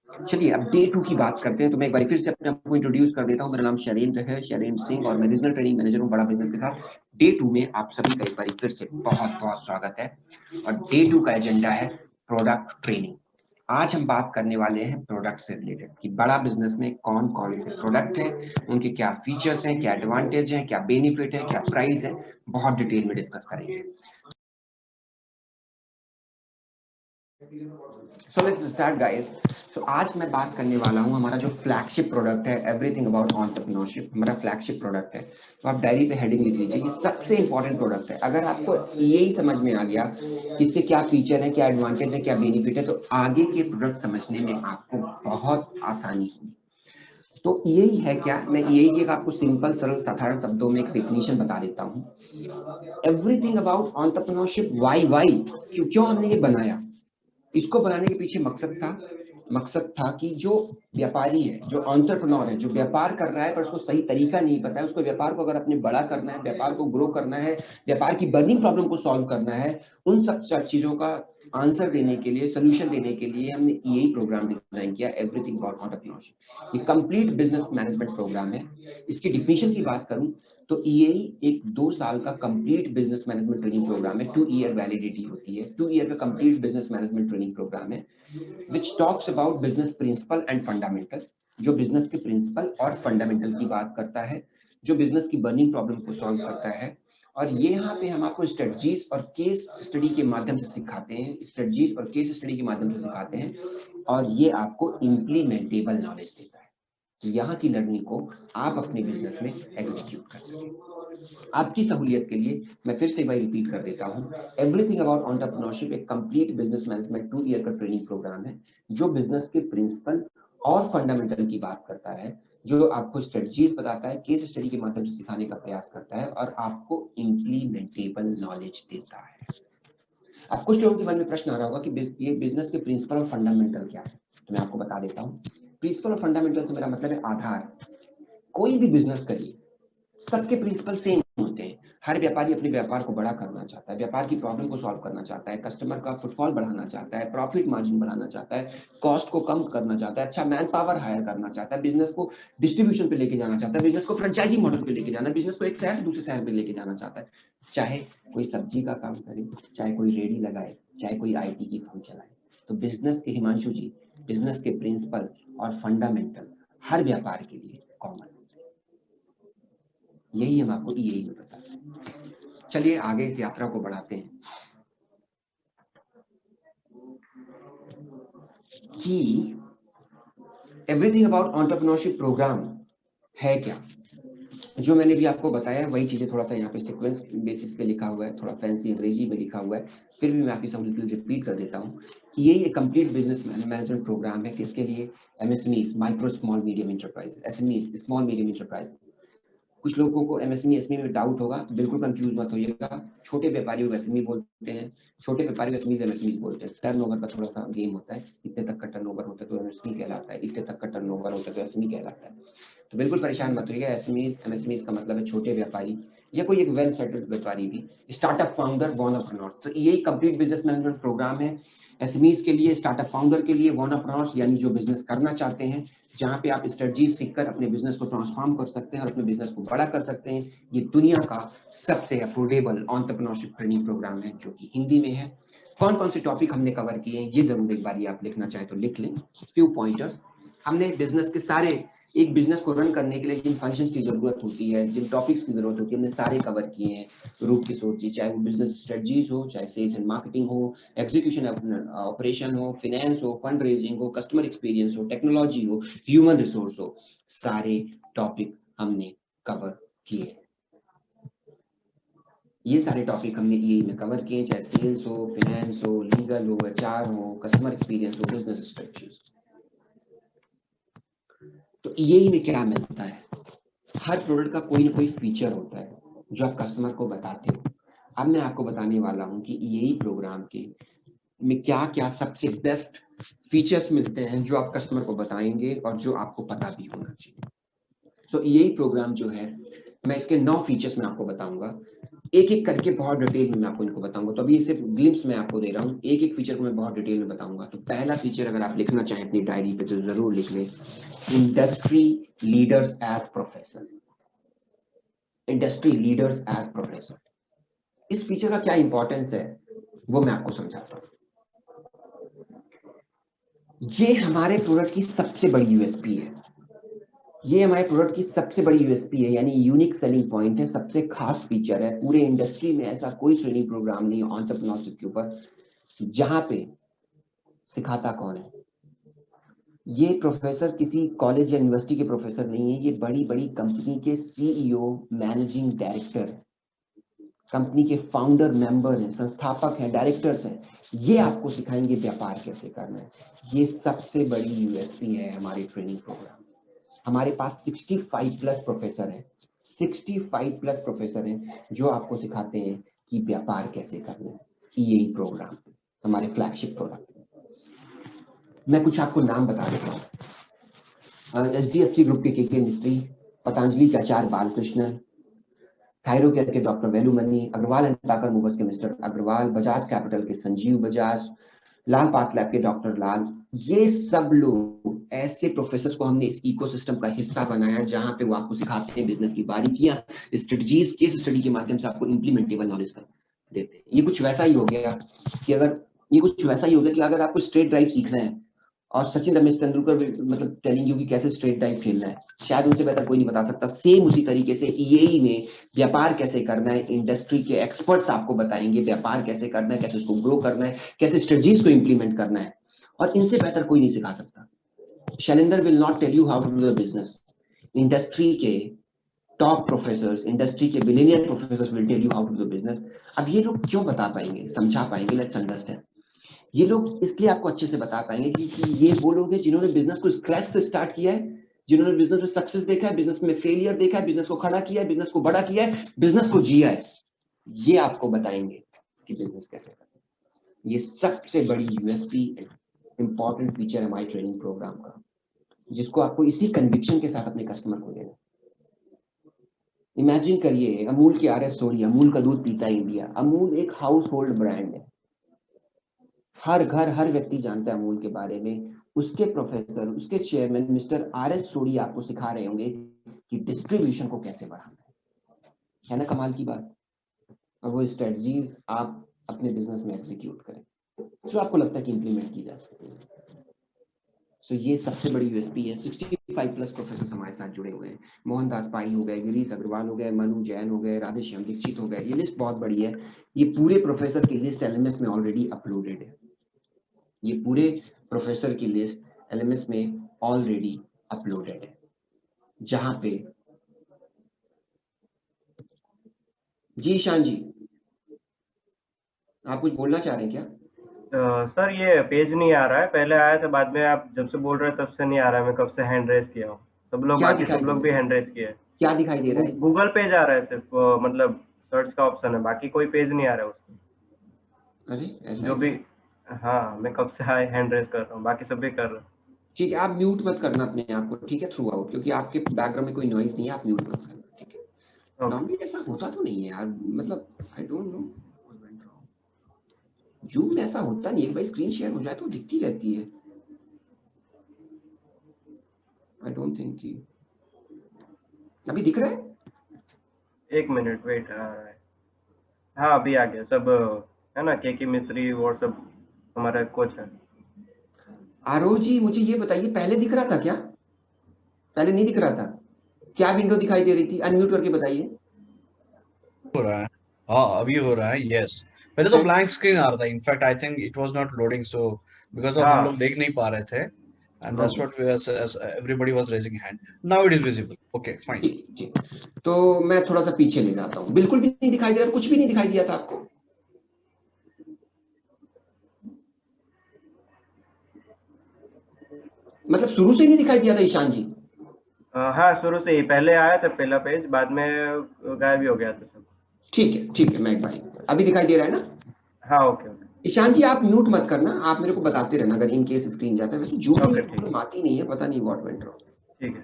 चलिए अब डे 2 की बात करते हैं। तो मैं एक बार फिर से अपने आप को इंट्रोड्यूस कर देता हूँ। मेरा नाम शैलेंद्र है, शैलेंद्र सिंह, और मैं रीजनल ट्रेनिंग मैनेजर हूँ बड़ा बिजनेस के साथ। डे 2 में आप सभी का एक बार फिर से बहुत बहुत स्वागत है। और डे 2 का एजेंडा है प्रोडक्ट ट्रेनिंग। आज हम बात करने वाले हैं प्रोडक्ट से रिलेटेड कि बड़ा बिजनेस में कौन कौन से प्रोडक्ट हैं, उनके क्या फीचर्स हैं, क्या एडवांटेज हैं, क्या बेनिफिट है, क्या प्राइस है, बहुत डिटेल में डिस्कस करेंगे। So let's start guys. So आज मैं बात करने वाला हूँ हमारा जो फ्लैगशिप प्रोडक्ट है, एवरीथिंग अबाउट एंटरप्रेन्योरशिप। हमारा फ्लैगशिप प्रोडक्ट है। तो आप डायरी पे हेडिंग लिख लीजिए, ये सबसे इंपॉर्टेंट प्रोडक्ट है। अगर आपको यही समझ में आ गया इससे क्या फीचर है, क्या एडवांटेज है, क्या बेनिफिट है, तो आगे के प्रोडक्ट समझने में आपको बहुत आसानी होगी। तो यही है क्या, मैं यही एक आपको सिंपल सरल साधारण शब्दों में एक डेफिनेशन बता देता हूँ। Everything about entrepreneurship. वाई क्यों क्यों हमने ये बनाया, इसको बनाने के पीछे मकसद था कि जो व्यापारी है, जो एंटरप्रेन्योर है, जो व्यापार कर रहा है पर उसको सही तरीका नहीं पता है, उसको व्यापार को अगर अपने बड़ा करना है, व्यापार को ग्रो करना है, व्यापार की बर्निंग प्रॉब्लम को सॉल्व करना है, उन सब चीजों का आंसर देने के लिए, सोल्यूशन देने के लिए हमने यही प्रोग्राम डिजाइन किया, एवरीथिंग अबाउट एंटरप्रेन्योरशिप। ये कंप्लीट बिजनेस मैनेजमेंट प्रोग्राम है। इसकी डिफिनेशन की बात करूं तो यही एक 2 साल का complete business management training program है। 2 ईयर वैलिडिटी होती है। 2 ईयर का complete business management training program है, which talks about business principle and fundamental। जो बिजनेस के प्रिंसिपल और फंडामेंटल की बात करता है, जो बिजनेस की बर्निंग प्रॉब्लम को सॉल्व करता है। और ये यहाँ पे हम आपको स्ट्रेटजीज और केस स्टडी के माध्यम से सिखाते हैं, स्ट्रेटजीज और केस स्टडी के माध्यम से सिखाते हैं, और ये आपको इम्प्लीमेंटेबल नॉलेज देता है। तो यहाँ की लर्निंग को आप अपने बिजनेस में एग्जीक्यूट कर सकें। आपकी सहूलियत के लिए मैं फिर से एक बार रिपीट कर देता हूँ, एवरीथिंग अबाउट एंटरप्रेन्योरशिप एक कंप्लीट बिजनेस मैनेजमेंट 2 ईयर का ट्रेनिंग प्रोग्राम है, जो बिजनेस के प्रिंसिपल और फंडामेंटल की बात करता है, जो आपको स्ट्रेटजीज बताता है, केस स्टडी के माध्यम से सिखाने का प्रयास करता है, और आपको इम्प्लीमेंटेबल नॉलेज देता है। अब कुछ लोगों के मन में प्रश्न आ रहा होगा कि ये बिजनेस के प्रिंसिपल और फंडामेंटल क्या है। तो मैं आपको बता देता हूँ। प्रिंसिपल और फंडामेंटल से मेरा मतलब है आधार। कोई भी बिजनेस करिए, सबके प्रिंसिपल सेम होते हैं। हर व्यापारी अपने व्यापार को बड़ा करना चाहता है, व्यापार की प्रॉब्लम को सॉल्व करना चाहता है, कस्टमर का फुटफॉल बढ़ाना चाहता है, प्रॉफिट मार्जिन बढ़ाना चाहता है, कॉस्ट को कम करना चाहता है, अच्छा मैन पावर हायर करना चाहता है, बिजनेस को डिस्ट्रीब्यूशन पे लेके जाना चाहता है, बिजनेस को फ्रेंचाइजी मॉडल पे लेके जाना, बिजनेस को एक शहर से दूसरे शहर पे लेके जाना चाहता है। चाहे कोई सब्जी का काम करे, चाहे कोई रेडी लगाए, चाहे कोई IT की फर्म चलाए, तो बिजनेस के हिमांशु जी, बिजनेस के प्रिंसिपल और फंडामेंटल हर व्यापार के लिए कॉमन, यही हम आपको यही में बताते हैं। चलिए आगे इस यात्रा को बढ़ाते हैं कि एवरीथिंग अबाउट एंटरप्रेन्योरशिप प्रोग्राम है क्या। जो मैंने भी आपको बताया वही चीजें थोड़ा सा यहाँ पे सीक्वेंस बेसिस पे लिखा हुआ है, थोड़ा फैंसी अंग्रेजी में लिखा हुआ है, फिर भी मैं आपकी सहूलियत के लिए रिपीट कर देता हूँ। ये कंप्लीट बिजनेस मैनेजमेंट प्रोग्राम है। किसके लिए? MSMEs, micro small medium enterprise, SMEs, small medium enterprise. कुछ लोगों को MSME SME में डाउट होगा, बिल्कुल कंफ्यूज मत होइएगा। छोटे व्यापारियों को SME बोलते हैं, छोटे व्यापारी को SMEs MSMEs बोलते हैं। टर्नओवर का थोड़ा सा गेम होता है, इतने तक का टर्नओवर होता है तो MSME कहलाता है, इतने तक का टर्नओवर होता है तो SME कहलाता है। तो बिल्कुल परेशान मत होइएगा। SMEs MSMEs का मतलब है छोटे व्यापारी या कोई एक वेल सेटल्ड व्यापारी भी, स्टार्टअप फाउंडर, वॉनरप्रेन्योर। तो यही कंप्लीट बिजनेस मैनेजमेंट प्रोग्राम है। SMEs के लिए, स्टार्टअप फाउंडर के लिए, वॉनरप्रेन्योर्स यानी जो बिजनेस करना चाहते हैं, जहाँ पे आप स्ट्रेटजीज सीखकर अपने बिजनेस को ट्रांसफॉर्म कर सकते हैं और अपने बिजनेस को बड़ा कर सकते हैं। ये दुनिया का सबसे अफोर्डेबल एंटरप्रेन्योरशिप ट्रेनिंग प्रोग्राम है, जो कि हिंदी में है। कौन कौन से टॉपिक हमने कवर किए हैं ये जरूर एक बार आप लिखना चाहे तो लिख लें। Few pointers. हमने बिजनेस के सारे, एक बिजनेस को रन करने के लिए जिन फंक्शंस की जरूरत होती है, जिन टॉपिक्स की जरूरत होती है, हमने सारे कवर किए हैं। रूप की सोचिए, चाहे वो बिजनेस स्ट्रेटजीज हो, चाहे सेल्स एंड मार्केटिंग हो, एग्जीक्यूशन ऑपरेशन हो, फाइनेंस हो, फंड रेजिंग हो, कस्टमर एक्सपीरियंस हो, टेक्नोलॉजी हो, ह्यूमन रिसोर्स हो, सारे टॉपिक हमने कवर किए। ये सारे टॉपिक हमने ये में कवर किए, चाहे सेल्स हो, फाइनेंस हो, लीगल हो, HR हो, कस्टमर एक्सपीरियंस हो, बिजनेस स्ट्रेटजीज। तो यही में क्या मिलता है, हर प्रोडक्ट का कोई ना कोई फीचर होता है जो आप कस्टमर को बताते हो। अब मैं आपको बताने वाला हूं कि यही प्रोग्राम के में क्या क्या सबसे बेस्ट फीचर्स मिलते हैं जो आप कस्टमर को बताएंगे और जो आपको पता भी होना चाहिए। तो यही प्रोग्राम जो है, मैं इसके 9 फीचर्स में आपको बताऊंगा। एक एक करके बहुत डिटेल में मैं आपको इनको बताऊंगा। तो अभी सिर्फ ग्लिम्स मैं आपको दे रहा हूँ, एक एक फीचर को मैं बहुत डिटेल में बताऊंगा। तो पहला फीचर अगर आप लिखना चाहें अपनी डायरी पे तो जरूर लिख लें, industry leaders as professor. Industry leaders as professor, इस फीचर का क्या इंपॉर्टेंस है वो मैं आपको समझाता हूँ। ये हमारे प्रोडक्ट की सबसे बड़ी यूएसपी है, ये हमारे प्रोडक्ट की सबसे बड़ी यूएसपी है, यानी यूनिक सेलिंग पॉइंट है, सबसे खास फीचर है। पूरे इंडस्ट्री में ऐसा कोई ट्रेनिंग प्रोग्राम नहीं है एंटरप्रेन्योरशिप के ऊपर जहां पे सिखाता कौन है। ये प्रोफेसर किसी कॉलेज या यूनिवर्सिटी के प्रोफेसर नहीं है, ये बड़ी बड़ी कंपनी के सीईओ, मैनेजिंग डायरेक्टर, कंपनी के फाउंडर मेंबर हैं, संस्थापक हैं, डायरेक्टर्स हैं। ये आपको सिखाएंगे व्यापार कैसे करना है। ये सबसे बड़ी यूएसपी है हमारे ट्रेनिंग प्रोग्राम। हमारे पास 65 प्लस प्रोफेसर हैं, 65 प्लस प्रोफेसर हैं जो आपको सिखाते हैं कि व्यापार कैसे करना है। यही प्रोग्राम हमारे फ्लैगशिप प्रोडक्ट। मैं कुछ आपको नाम बता देता हूँ। एचडीएफसी ग्रुप के के मिस्त्री, पतंजलि के आचार्य बालकृष्णन, थायरोकेयर के डॉक्टर वेलुमणि, अग्रवाल एंड पाकर मूवर्स के मिस्टर अग्रवाल, बजाज कैपिटल के संजीव बजाज, लाल पाथलैब के डॉक्टर लाल। ये सब लोग ऐसे प्रोफेसर्स को हमने इस इकोसिस्टम का हिस्सा बनाया जहां पे वो आपको सिखाते हैं बिजनेस की बारीकियां, स्ट्रेटजीज, केस स्टडी के माध्यम से आपको इंप्लीमेंटेबल नॉलेज कर देते हैं। ये कुछ वैसा ही हो गया कि अगर आपको स्ट्रेट ड्राइव सीखना है और सचिन रमेश तेंदुलकर मतलब टेलिंग यू कि कैसे स्ट्रेट ड्राइव खेलना है, शायद उनसे बेहतर कोई नहीं बता सकता। सेम उसी तरीके से ईएई में व्यापार कैसे करना है, इंडस्ट्री के एक्सपर्ट्स आपको बताएंगे व्यापार कैसे करना है, कैसे उसको ग्रो करना है, कैसे स्ट्रेटजीज को इंप्लीमेंट करना है, और इनसे बेहतर कोई नहीं सिखा सकता। Shailendra will not tell you how to do the business. Industry के टॉप प्रोफेसर्स, इंडस्ट्री के billionaire professors will tell you how to do business. अब ये लोग क्यों बता पाएंगे, समझा पाएंगे, लेट्स अंडरस्टैंड। ये लोग इसलिए आपको अच्छे से बता पाएंगे कि ये वो लोग हैं जिन्होंने बिजनेस को स्क्रैच से स्टार्ट किया है, जिन्होंने बिजनेस में सक्सेस देखा है, बिजनेस में फेलियर देखा है, बिजनेस को खड़ा किया है, बिजनेस को बड़ा किया है, बिजनेस को जिया है। ये आपको बताएंगे कि बिजनेस कैसे करना है। ये सबसे बड़ी यूएसपी, इंपॉर्टेंट फीचर है हमारे ट्रेनिंग प्रोग्राम का, जिसको आपको इसी कन्विक्शन के साथ अपने कस्टमर को देना। इमेजिन करिए अमूल की आरएस सोडी, अमूल का दूध पीता है इंडिया। अमूल एक हाउस होल्ड ब्रांड है, हर घर हर व्यक्ति जानता है अमूल के बारे में। उसके प्रोफेसर, उसके चेयरमैन मिस्टर आरएस सोडी आपको सिखा रहे होंगे कि डिस्ट्रीब्यूशन को कैसे बढ़ाना है ना कमाल की बात। और वो स्ट्रेटजीज आप अपने बिजनेस में एग्जीक्यूट करें जो आपको लगता है कि इंप्लीमेंट की जा सकती है। सो ये सबसे बड़ी यूएसपी है। 65 प्लस प्रोफेसर हमारे साथ जुड़े हुए हैं। मोहनदास पाई हो गए, गिरीश अग्रवाल हो गए, मनु जैन हो गए, राधेश्याम दीक्षित हो गए। ये लिस्ट बहुत बड़ी है। ये पूरे प्रोफेसर की लिस्ट एलएमएस में ऑलरेडी अपलोडेड है। ये पूरे प्रोफेसर की लिस्ट एलएमएस में ऑलरेडी अपलोडेड है, जहां पे जी ईशान जी आप कुछ बोलना चाह रहे हैं क्या? सर ये पेज नहीं आ रहा है, पहले आया था, बाद में आप जब से बोल रहे हैं तब से नहीं आ रहा है। मैं कब से हैंड रेज किया हूँ, सब लोग, क्या बाकी दिखाई सब दे लोग भी रहा है? हैंड रेज किए। क्या दिखाई दे रहा है? गूगल पेज आ रहा है सिर्फ, मतलब सर्च का ऑप्शन है, बाकी कोई पेज नहीं आ रहा है उसमें अरे ऐसा जो है भी। क्या? हाँ, मैं कब से हैंड रेज कर रहा हूँ, बाकी सब भी कर रहे हैं। ठीक है, आप म्यूट मत करना अपने आप को, ठीक है, थ्रू आउट, क्योंकि आपके बैकग्राउंड में कोई नॉइज नहीं है, आप म्यूट मत करना, ठीक है। ओके। नॉर्मली ऐसा होता तो नहीं है यार, मतलब आई डोंट नो जूम में ऐसा होता नहीं है भाई, स्क्रीन शेयर हो जाए तो दिखती रहती है। आई डोंट थिंक कि अभी दिख रहा है। एक मिनट वेट, आ रहा है। हाँ अभी आ गया सब, है ना, के मिस्त्री और सब हमारा कोच है। आरोह जी मुझे ये बताइए, पहले दिख रहा था क्या? पहले नहीं दिख रहा था क्या? विंडो दिखाई दे रही थी? अनम्यूट करके बताइए। हो रहा है। हाँ अभी हो रहा है, यस। पहले तो ब्लैंक स्क्रीन आ रहा था, in fact I think it was not loading, so because of हम हाँ लोग देख नहीं पा रहे थे, and that's okay, what everybody was raising hand. Now it is visible, okay fine. ठीक ठीक। तो मैं थोड़ा सा पीछे ले जाता हूँ। बिल्कुल भी नहीं दिखाई दे रहा, कुछ भी नहीं दिखाई दिया था आपको? मतलब शुरू से ही नहीं दिखाई दिया था ईशान जी? हाँ शुरू से ही, पहले आया था पहला पेज, बाद में गायब ही हो गया था सब। ठीक है, मैं एक बार, अभी दिखाई दे रहा है ना? हाँ ओके ओके। ईशान जी आप म्यूट मत करना, आप मेरे को बताते रहना अगर इन केस स्क्रीन जाता है। वैसे जूम में ओके ये ठीक प्रॉब्लम आती नहीं है, पता नहीं व्हाट वेंट रॉन्ग। ठीक है।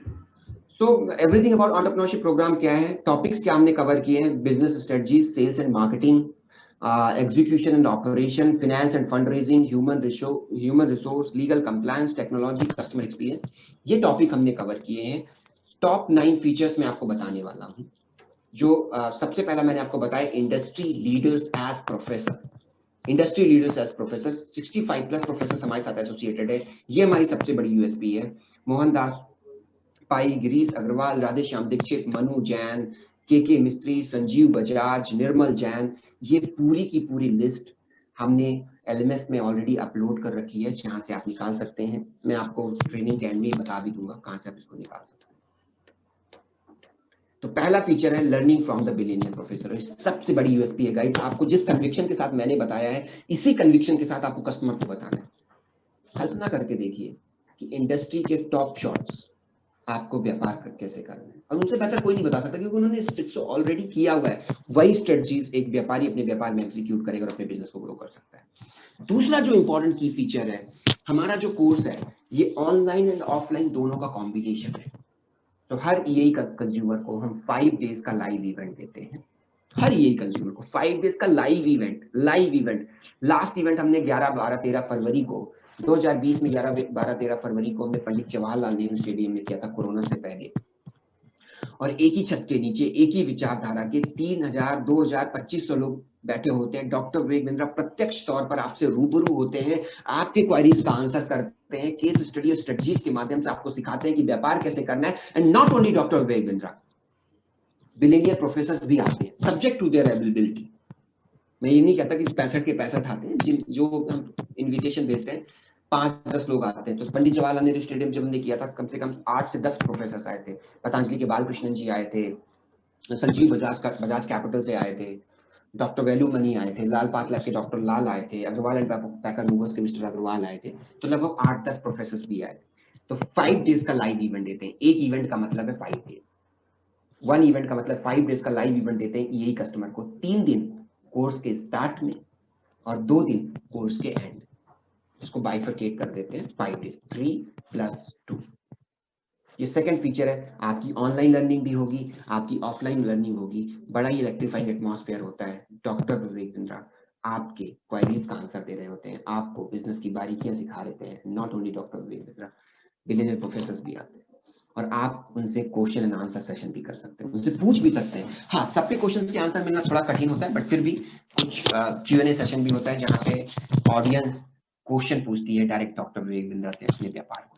So everything about entrepreneurship program क्या है, टॉपिक्स क्या हमने कवर किए हैं, business strategy, sales and marketing, execution and operation, finance and fund raising, human resource, legal compliance, technology, customer experience, ये टॉपिक हमने कवर किए हैं। टॉप 9 फीचर्स मैं आपको बताने वाला हूँ। जो सबसे पहला मैंने आपको बताया, industry leaders as professor. Industry leaders as professor, 65 plus professor हमारे साथ एसोसिएटेड है, ये हमारी सबसे बड़ी यूएसपी है। मोहनदास पाई, गिरीश अग्रवाल, राधेश्याम दीक्षित, मनु जैन, के मिस्त्री, संजीव बजाज, निर्मल जैन, ये पूरी की पूरी लिस्ट हमने एलएमएस में ऑलरेडी अपलोड कर रखी है, जहां से आप निकाल सकते हैं। मैं आपको ट्रेनिंग के एंड में बता भी दूंगा कहां से आप इसको निकाल सकते हैं। तो पहला फीचर है learning from the billionaire professor. सबसे बड़ी यूएसपी है गाइस, आपको जिस कन्विक्शन के साथ मैंने बताया है, इसी कन्विक्शन के साथ आपको कस्टमर को बताना है। कल्पना करके देखिए कि इंडस्ट्री के टॉप शॉट्स आपको व्यापार कैसे करना है, और उनसे बेहतर कोई नहीं बता सकता, क्योंकि उन्होंने इस ऑलरेडी किया हुआ है। वही स्ट्रेटजीज एक व्यापारी अपने व्यापार में एग्जीक्यूट करेगा और अपने बिजनेस को ग्रो कर सकता है। दूसरा जो इंपॉर्टेंट की फीचर है, हमारा जो कोर्स है ये ऑनलाइन एंड ऑफलाइन दोनों का कॉम्बिनेशन है। तो हर ईए का कंज्यूमर को हम 5 डेज का लाइव इवेंट देते हैं। हर ईए कंज्यूमर को 5 डेज का लाइव इवेंट। लास्ट इवेंट हमने 11, 12, 13 फरवरी को 2020 में 11, 12, 13 फरवरी को हमने पंडित जवाहरलाल नेहरू स्टेडियम में किया था, कोरोना से पहले। और एक ही छत के नीचे एक ही विचारधारा के 3000, 2000, 2500 लोग बैठे होते हैं। डॉक्टर विवेक बिंद्रा प्रत्यक्ष तौर पर आपसे रूबरू होते हैं, आपके क्वेरीज का आंसर करते हैं, केस स्टडी और स्ट्रेटजीज के माध्यम से आपको सिखाते हैं कि व्यापार कैसे करना है। And not only doctor Vivek Bindra, billionaire professor भी आते हैं, सब्जेक्ट टू देयर एबिलिटी। मैं ये नहीं कहता कि 65 के 65 आते हैं, जो हम इन्विटेशन भेजते हैं 5-10 लोग आते हैं। तो पंडित जवाहरलाल नेहरू स्टेडियम जब हमने किया था, कम से कम 8 से 10 प्रोफेसर आए थे। पतंजलि के बालकृष्णन जी आए थे, संजीव बजाज कैपिटल से आए थे, डॉक्टर वैल्यू मनी आए थे, लाल पातला के डॉक्टर लाल आए थे, अग्रवाल एंड पैकर मूवर्स के मिस्टर अग्रवाल आए थे। तो लगभग 8-10 प्रोफेसर भी आए थे। तो 5 डेज का लाइव इवेंट देते हैं। एक इवेंट का मतलब है 5 डेज, 1 इवेंट का मतलब 5 डेज का लाइव इवेंट देते हैं यही कस्टमर को। 3 दिन कोर्स के स्टार्ट में और 2 दिन कोर्स के एंड। इसको बाइफरकेट कर देते हैं, 5 डेज, 3+2। ये सेकंड फीचर है। आपकी ऑनलाइन लर्निंग भी होगी, आपकी ऑफलाइन लर्निंग होगी। बड़ा ही इलेक्ट्रीफाइंग एटमॉस्फेयर होता है। डॉक्टर विवेक बिंद्रा आपके क्वेरीज का आंसर दे रहे होते हैं, आपको बिजनेस की बारीकियां सिखा देते हैं। Not only doctor Vivek Bindra, billionaire professor भी आते हैं, और आप उनसे क्वेश्चन एंड आंसर सेशन भी कर सकते हैं, उनसे पूछ भी सकते हैं। हाँ, सबके क्वेश्चंस के आंसर मिलना थोड़ा कठिन होता है, बट फिर भी कुछ Q&A सेशन भी होता है जहाँ पे ऑडियंस क्वेश्चन पूछती है डायरेक्ट डॉक्टर विवेक बिंद्रा से अपने व्यापार को।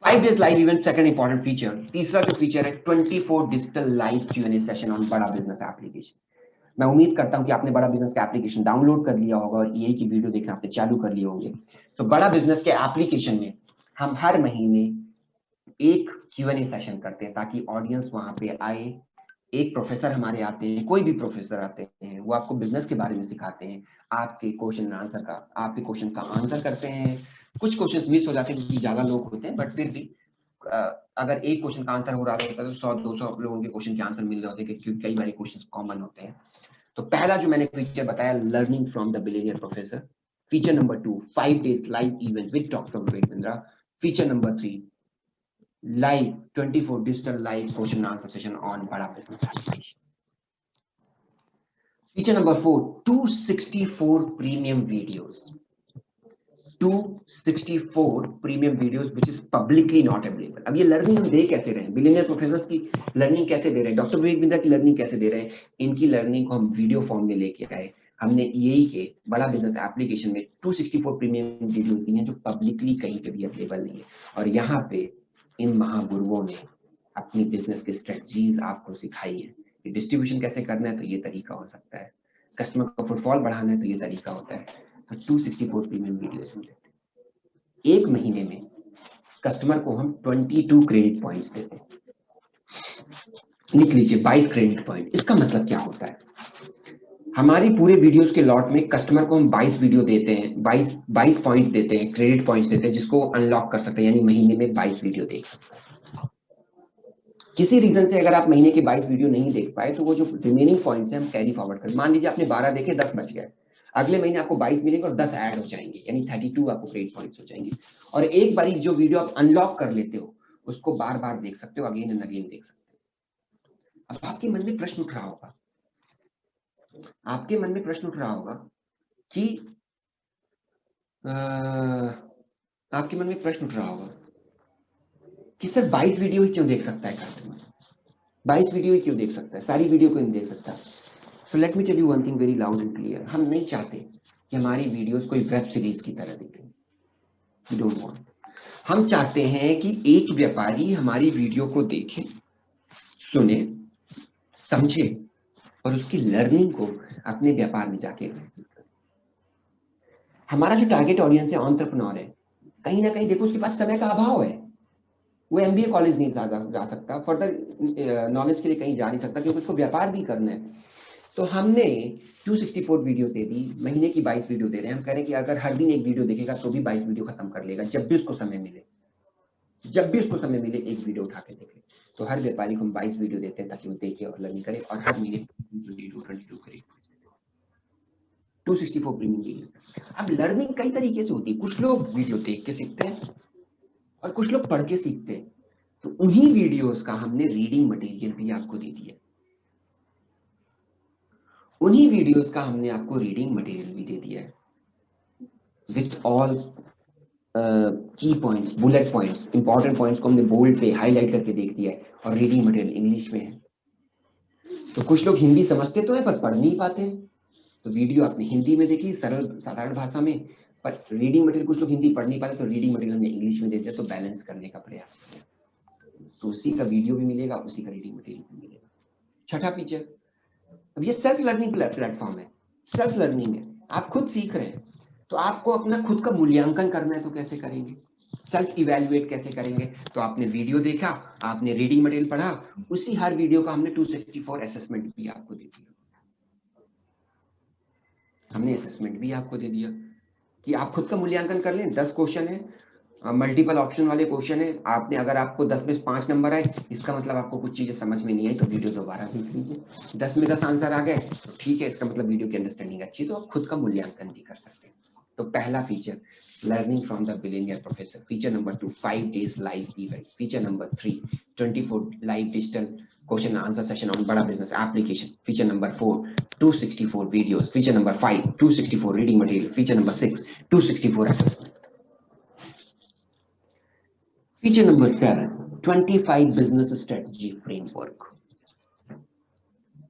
5 days live event, second important feature. तीसरा जो फीचर है 24 digital live Q&A session on Bada Business application. मैं उम्मीद करता हूं कि आपने बड़ा बिजनेस का एप्लीकेशन डाउनलोड कर लिया होगा और ईए की वीडियो देखना आपने चालू कर लिए होंगे। तो बड़ा बिजनेस के एप्लीकेशन में हम हर महीने एक Q&A सेशन करते हैं, ताकि ऑडियंस वहां पे आए। एक प्रोफेसर हमारे आते हैं, कोई भी प्रोफेसर आते हैं, वो आपको बिजनेस के बारे में सिखाते हैं, आपके क्वेश्चन का आंसर करते हैं। कुछ क्वेश्चंस मिस हो जाते हैं क्योंकि ज्यादा लोग होते हैं, बट फिर भी अगर एक क्वेश्चन का आंसर हो रहा होता है तो 100-200 लोगों के क्वेश्चन के आंसर मिल रहे होते हैं, क्योंकि कई बार क्वेश्चन कॉमन होते हैं। तो पहला जो मैंने फीचर बताया, learning from the billionaire professor. Feature number 2, 5 days live event with doctor Vivek Bindra. Feature number 3, live 24 digital live question and answer session on Bada Business Application. Feature number 4, 264 premium videos. 264 premium videos which is publicly not available. अब ये learning हम दे कैसे रहे हैं, billionaire professors की learning कैसे दे रहे हैं, डॉक्टर विवेक बिंद्रा की लर्निंग कैसे दे रहे हैं, इनकी लर्निंग को हम वीडियो फॉर्म में लेके आए। हमने यही के बड़ा बिजनेस एप्लीकेशन में 264 प्रीमियम वीडियो दी हैं जो पब्लिकली कहीं पे भी अवेलेबल नहीं है। और यहाँ पे इन महागुरुओं ने अपनी बिजनेस की स्ट्रेटजीज आपको सिखाई है कि डिस्ट्रीब्यूशन कैसे करना है, तो ये तरीका हो सकता है, कस्टमर का फुटफॉल बढ़ाना है तो ये तरीका होता है। तो 264 प्रीमियम वीडियोस हम देते हैं। एक महीने में कस्टमर को हम 22 क्रेडिट पॉइंट्स देते हैं। लिख लीजिए 22 क्रेडिट पॉइंट। इसका मतलब क्या होता है, हमारी पूरे वीडियोस के लॉट में कस्टमर को हम 22 वीडियो देते हैं, 22 पॉइंट देते हैं, क्रेडिट पॉइंट्स देते हैं, जिसको अनलॉक कर सकते हैं, यानी महीने में 22 वीडियो देख सकते हैं। किसी रीजन से अगर आप महीने के 22 वीडियो नहीं देख पाए तो वो जो रिमेनिंग पॉइंट्स हैं हम कैरी फॉरवर्ड करें। मान लीजिए आपने 12 देखे, 10 बच गए, अगले महीने आपको 22 मिलेंगे और 10 ऐड हो जाएंगे, यानी 32 आपको क्रेडिट पॉइंट्स हो जाएंगे। और एक बारी जो वीडियो आप अनलॉक कर लेते हो उसको बार बार देख सकते हो, अगेन एंड अगेन देख सकते हो। अब आपके मन में प्रश्न उठ रहा होगा, आपके मन में प्रश्न उठ रहा होगा कि आपके मन में प्रश्न उठ रहा होगा कि सर 22 वीडियो ही क्यों देख सकता है कस्टमर, 22 वीडियो ही क्यों देख सकता है, सारी वीडियो क्यों नहीं देख सकता। So let me tell you one thing very loud and clear, हम नहीं चाहते कि हमारी वीडियोस कोई वेब सीरीज की तरह दिखे, वी डोंट वांट। हम चाहते हैं कि एक व्यापारी हमारी वीडियो को देखे, सुने, समझे और उसकी लर्निंग को अपने व्यापार में जाके। हमारा जो टारगेट ऑडियंस है एंटरप्रेन्योर है, कहीं ना कहीं देखो उसके पास समय का अभाव है, वो एमबीए कॉलेज नहीं जा सकता, फर्दर नॉलेज के लिए कहीं जा नहीं सकता क्योंकि उसको व्यापार भी करना है। तो हमने 264 वीडियोस दे दी, महीने की 22 वीडियो दे रहे हैं। हम कह रहे हैं कि अगर हर दिन एक वीडियो देखेगा तो भी 22 वीडियो खत्म कर लेगा, जब भी उसको समय मिले, जब भी उसको समय मिले एक वीडियो उठा के देखे। तो हर व्यापारी को हम 22 वीडियो देते हैं ताकि वो देखे और लर्निंग करे और हर महीने 22 करे, 264 प्रीमियम वीडियो। अब लर्निंग कई तरीके से होती है, कुछ लोग वीडियो देख के सीखते हैं और कुछ लोग पढ़ के सीखते हैं। तो उन्हीं वीडियोस का हमने रीडिंग मटेरियल भी आपको दे दिया, उन्हीं वीडियोस का हमने आपको रीडिंग मटेरियल भी दे दिया है विथ ऑल की points, bullet points, important points को हमने बोल्ड पे हाईलाइट करके देख दिया है और रीडिंग मटेरियल इंग्लिश में है। तो कुछ लोग हिंदी समझते तो है पर पढ़ नहीं पाते हैं, तो वीडियो आपने हिंदी में देखी सरल साधारण भाषा में, पर रीडिंग मटेरियल कुछ लोग हिंदी पढ़ नहीं पाते तो रीडिंग मटेरियल हमने इंग्लिश में दे दिया, तो बैलेंस करने का प्रयास किया। तो उसी का वीडियो भी मिलेगा, उसी का रीडिंग मटेरियल भी मिलेगा। छठा फीचर, अब ये सेल्फ लर्निंग प्लेटफॉर्म है, सेल्फ लर्निंग है, आप खुद सीख रहे हैं। तो आपको अपना खुद का मूल्यांकन करना है तो कैसे करेंगे, सेल्फ इवैल्यूएट कैसे करेंगे। तो आपने वीडियो देखा, आपने रीडिंग मटेरियल पढ़ा, उसी हर वीडियो का हमने 264 असेसमेंट भी आपको दे दिया, हमने असेसमेंट भी आपको दे दिया कि आप खुद का मूल्यांकन कर लें। 10 क्वेश्चन है, मल्टीपल ऑप्शन वाले क्वेश्चन है, आपने अगर आपको 10 में 5 नंबर आए, इसका मतलब आपको कुछ चीजें समझ में नहीं आई, तो वीडियो दोबारा देख लीजिए। 10 में 10 आंसर आ गए तो ठीक है, इसका मतलब वीडियो की अंडरस्टैंडिंग अच्छी, तो आप खुद का मूल्यांकन भी कर सकते हैं। तो पहला feature learning from the billionaire professor. Feature number 2 5 days live event. Feature number 3 24 live digital question answer session on Bada Business application. Feature number 4 264 videos. Feature number 5 264 reading material. Feature number 6 264 assessment. Feature number 7 25 business strategy framework.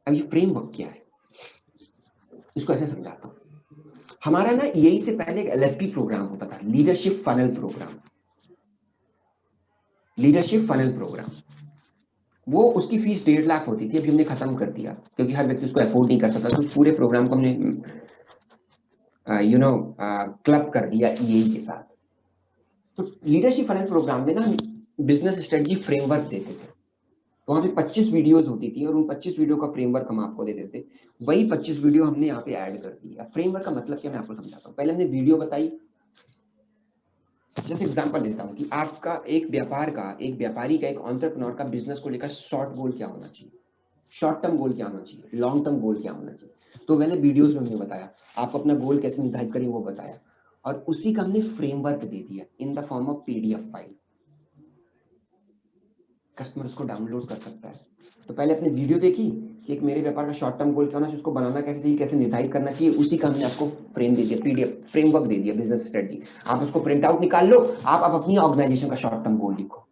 अब ये framework क्या है, इसको ऐसे समझाता हूं। हमारा ना यही से पहले एक एलएफपी प्रोग्राम होता था, leadership funnel program. Leadership funnel program, वो उसकी फीस 1.5 लाख होती थी, अभी हमने खत्म कर दिया क्योंकि हर व्यक्ति उसको अफोर्ड नहीं कर सकता। तो पूरे प्रोग्राम को हमने क्लब कर दिया ईए के साथ। तो लीडरशिप फनल प्रोग्राम में ना बिजनेस स्ट्रेटजी फ्रेमवर्क देते थे। तो वहां पे 25 वीडियोस होती थी और उन 25 वीडियो का फ्रेमवर्क हम आपको दे देते। वही 25 वीडियो हमने यहाँ पे ऐड कर दी। अब फ्रेमवर्क का मतलब क्या, मैं आपको समझाता हूँ। पहले हमने वीडियो बताई, जैसे एग्जांपल देता हूँ कि आपका एक व्यापार का, एक व्यापारी का, एक एंटरप्रेन्योर का बिजनेस को लेकर शॉर्ट गोल क्या होना चाहिए, शॉर्ट टर्म गोल क्या होना चाहिए, लॉन्ग टर्म गोल क्या होना चाहिए। तो मैंने वीडियोस में हमने बताया, आप अपना गोल कैसे निर्धारित करें वो बताया, और उसी का हमने फ्रेमवर्क दे दिया in the form of PDF file. Customer उसको डाउनलोड कर सकता है। तो पहले अपने वीडियो देखी कि एक मेरे व्यापार का शॉर्ट टर्म गोल क्या होना चाहिए, उसको बनाना कैसे चाहिए, कैसे निर्धारित करना चाहिए, उसी का हमने आपको फ्रेम दे दिया, पीडीएफ फ्रेमवर्क दे दिया, बिजनेस स्ट्रेटजी। आप उसको प्रिंट आउट निकाल लो, आप अपनी ऑर्गेनाइजेशन का शॉर्ट टर्म गोल लिखो,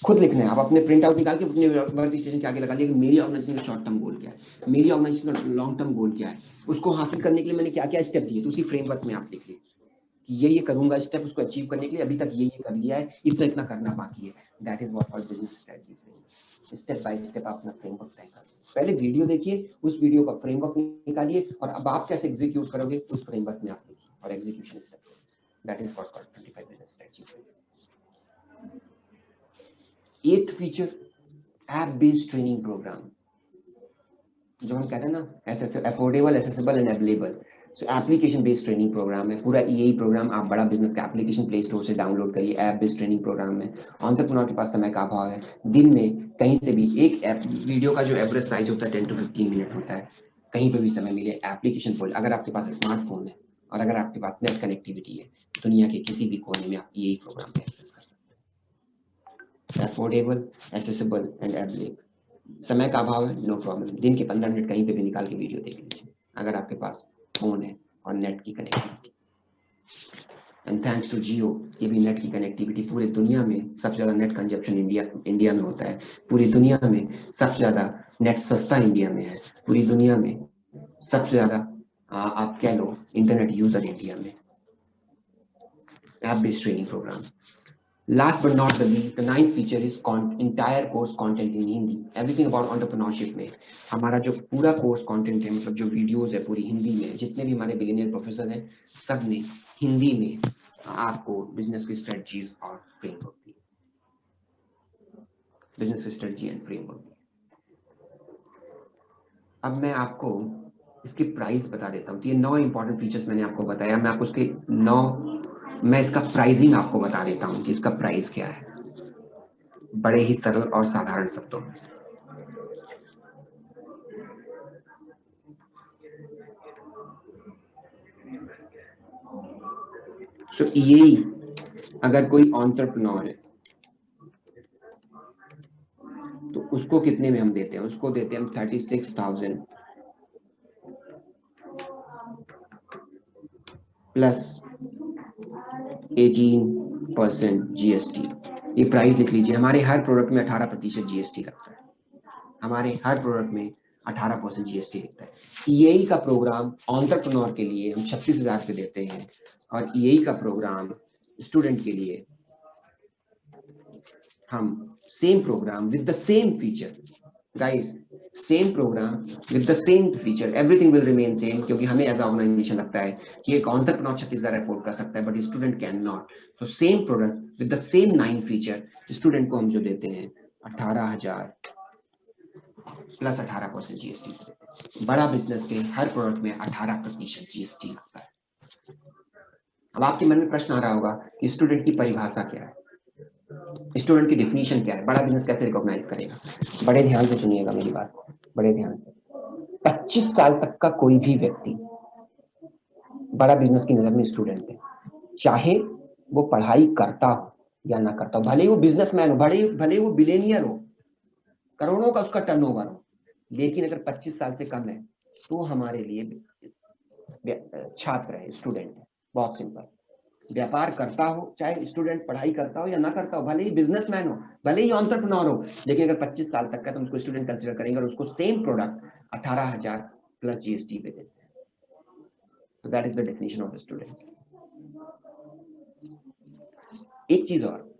खुद लिखना है। आप अपने प्रिंट आउट निकाल के अपने वर्क स्टेशन के आगे लगा लिया कि मेरी ऑर्गेनाइजेशन का शॉर्ट टर्म गोल क्या है, मेरी ऑर्गेनाइजेशन का लॉन्ग टर्म गोल क्या है, उसको हासिल करने के लिए मैंने क्या क्या स्टेप दिए, तो उसी फ्रेमवर्क में आप लिख लीजिए कि ये करूंगा स्टेप उसको अचीव करने के लिए, अभी तक ये कर लिया है, इतना इतना करना बाकी है। That is what called business strategy. Step by step अपना फ्रेमवर्क तय कर, पहले वीडियो देखिए, उस वीडियो का फ्रेमवर्क निकालिए, और अब आप कैसे एग्जीक्यूट करोगे उस फ्रेमवर्क में आप लिखिए और execution step. That is what called 25 business strategy. 8th feature app based training program, जो हम कहते हैं ना affordable, accessible and available. So application based training program है, पूरा ईए प्रोग्राम। आप बड़ा बिजनेस का एप्लीकेशन प्ले स्टोर से डाउनलोड करिए, ऐप बेस्ड ट्रेनिंग प्रोग्राम है। एंटरप्रेन्योर के पास समय का अभाव है, दिन में कहीं से भी एक ऐप वीडियो का जो एवरेज साइज होता है 10 to 15 मिनट होता है, कहीं पर भी समय मिले एप्लीकेशन खोल, अगर आपके पास स्मार्टफोन है और अगर आपके पास नेट कनेक्टिविटी है, दुनिया के किसी भी कोने में आप ईए प्रोग्राम में एक्सेस कर सकते हैं। Affordable, accessible and available. समय का अभाव है, नो प्रॉब्लम, दिन के 15 मिनट कहीं पे भी निकाल के वीडियो देख लीजिए अगर आपके पास फोन है और नेट की कनेक्टिविटी। एंड थैंक्स टू जियो, ये भी नेट की कनेक्टिविटी, पूरे दुनिया में सबसे ज्यादा नेट कंजप्शन इंडिया में होता है। पूरी दुनिया में सबसे ज्यादा नेट सस्ता इंडिया में है। पूरी दुनिया में सबसे ज्यादा आप कह लो इंटरनेट यूजर इंडिया में। App based training program. Last but not the least, the ninth feature is entire course content in Hindi. Everything about entrepreneurship में हमारा जो पूरा कोर्स कंटेंट है, मतलब जो वीडियोस है पूरी हिंदी में, जितने भी हमारे बिगिनियर प्रोफेसर हैं सब ने हिंदी में आपको बिजनेस की स्ट्रेटजीज और फ्रेमवर्क दी, बिजनेस की स्ट्रेटजी एंड फ्रेमवर्क। अब मैं आपको इसकी प्राइस बता देता हूँ। तो ये 9 इंपॉर्टेंट फीचर्स मैंने आपको बताया, मैं आपको उसके 9 मैं इसका प्राइसिंग आपको बता देता हूँ कि इसका प्राइस क्या है, बड़े ही सरल और साधारण शब्दों में। तो यही अगर कोई एंटरप्रेन्योर है तो उसको कितने में हम देते हैं, उसको देते हैं हम 36,000 प्लस 18% जीएसटी। ये प्राइस लिख लीजिए। हमारे हर प्रोडक्ट में 18% जीएसटी लगता है, हमारे हर प्रोडक्ट में 18% जीएसटी लगता है। ईएई का प्रोग्राम एंटरप्रेन्योर के लिए हम 36,000 पे देते हैं, और ईएई का प्रोग्राम स्टूडेंट के लिए हम same programme with the same feature, guys same programme with the same feature, everything will remain same, क्योंकि हमें एज ऑर्गेनाइजेशन लगता है कि एक एंटरप्रेन्योर 36,000 अफोर्ड कर सकता है बट स्टूडेंट कैन नॉट। तो same product with the same 9 feature student को हम जो देते हैं 18,000 प्लस 18% जीएसटी। बड़ा बिजनेस के हर प्रोडक्ट में 18% जीएसटी लगता है। अब आपके मन में प्रश्न आ रहा होगा कि स्टूडेंट की परिभाषा क्या है, स्टूडेंट की डिफिनीशन क्या है, बड़ा बिजनेस कैसे रिकॉग्नाइज करेगा। बड़े ध्यान से सुनिएगा मेरी बात को, बड़े ध्यान से। 25 साल तक का कोई भी व्यक्ति बड़ा बिजनेस की नजर में स्टूडेंट है, चाहे वो पढ़ाई करता हो या ना करता हो, भले ही वो बिजनेसमैन हो, भले ही वो बिलेनियर हो, करोड़ों का उसका टर्नओवर हो, लेकिन अगर 25 साल से कम है तो हमारे लिए छात्र है, स्टूडेंट है। बहुत सिंपल। व्यापार करता हो, चाहे स्टूडेंट पढ़ाई करता हो या ना करता हो, भले ही बिजनेसमैन हो, भले ही एंटरप्रेन्योर हो, लेकिन अगर 25 साल तक का तो उसको स्टूडेंट कंसीडर करेंगे और उसको सेम प्रोडक्ट 18,000 प्लस जीएसटी पे देते हैं। तो that is the definition of student. एक चीज और,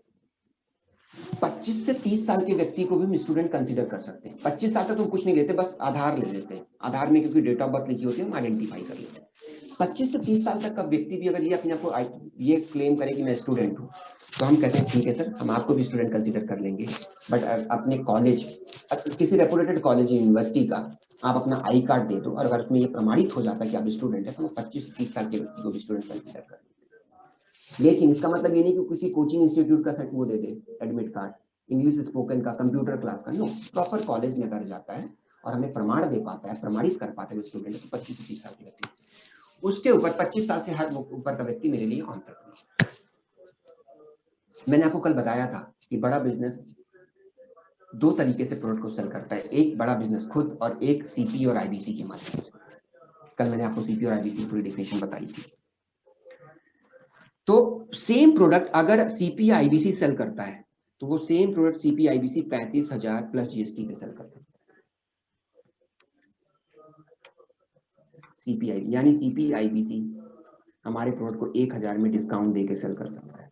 25 से 30 साल के व्यक्ति को भी हम स्टूडेंट कंसीडर कर सकते हैं। 25 साल तक तो कुछ नहीं लेते, बस आधार ले लेते हैं, आधार में क्योंकि डेट ऑफ बर्थ लिखी होती है हम आइडेंटिफाई कर लेते हैं। 25 से 30 साल तक का व्यक्ति भी अगर ये अपने आप को ये क्लेम करे कि मैं स्टूडेंट हूँ, तो हम कहते हैं ठीक है सर, हम आपको भी स्टूडेंट कंसीडर कर लेंगे, बट अपने कॉलेज, किसी रेपुटेटेड कॉलेज यूनिवर्सिटी का आप अपना आई कार्ड दे दो, और अगर उसमें ये प्रमाणित हो जाता है कि आप स्टूडेंट है तो 25 से 30 साल के व्यक्ति को भी स्टूडेंट कंसीडर कर। लेकिन इसका मतलब ये नहीं कि किसी कोचिंग इंस्टीट्यूट का सेट वो दे दे एडमिट कार्ड, इंग्लिश स्पोकन का, कंप्यूटर क्लास का, नो, प्रॉपर कॉलेज में अगर जाता है और हमें प्रमाण दे पाता है, प्रमाणित कर पाता है स्टूडेंट, तो 25 से 30 साल के व्यक्ति, उसके ऊपर 25 साल से हर ऊपर का व्यक्ति मेरे लिए एंटरप्रेन्योर। मैंने आपको कल बताया था कि बड़ा बिजनेस 2 तरीके से प्रोडक्ट को सेल करता है, एक बड़ा बिजनेस खुद और एक सीपी और आईबीसी के माध्यम से। कल मैंने आपको सीपी और आईबीसी की पूरी डिफिनेशन बताई थी। तो सेम प्रोडक्ट अगर सीपी आईबीसी सेल करता है तो वो same product CP IBC 35,000 plus GST पे सेल कर सकता है। सीपीआई यानी सीपी आईबीसी हमारे प्रोडक्ट को 1,000 में डिस्काउंट देके सेल कर सकता है।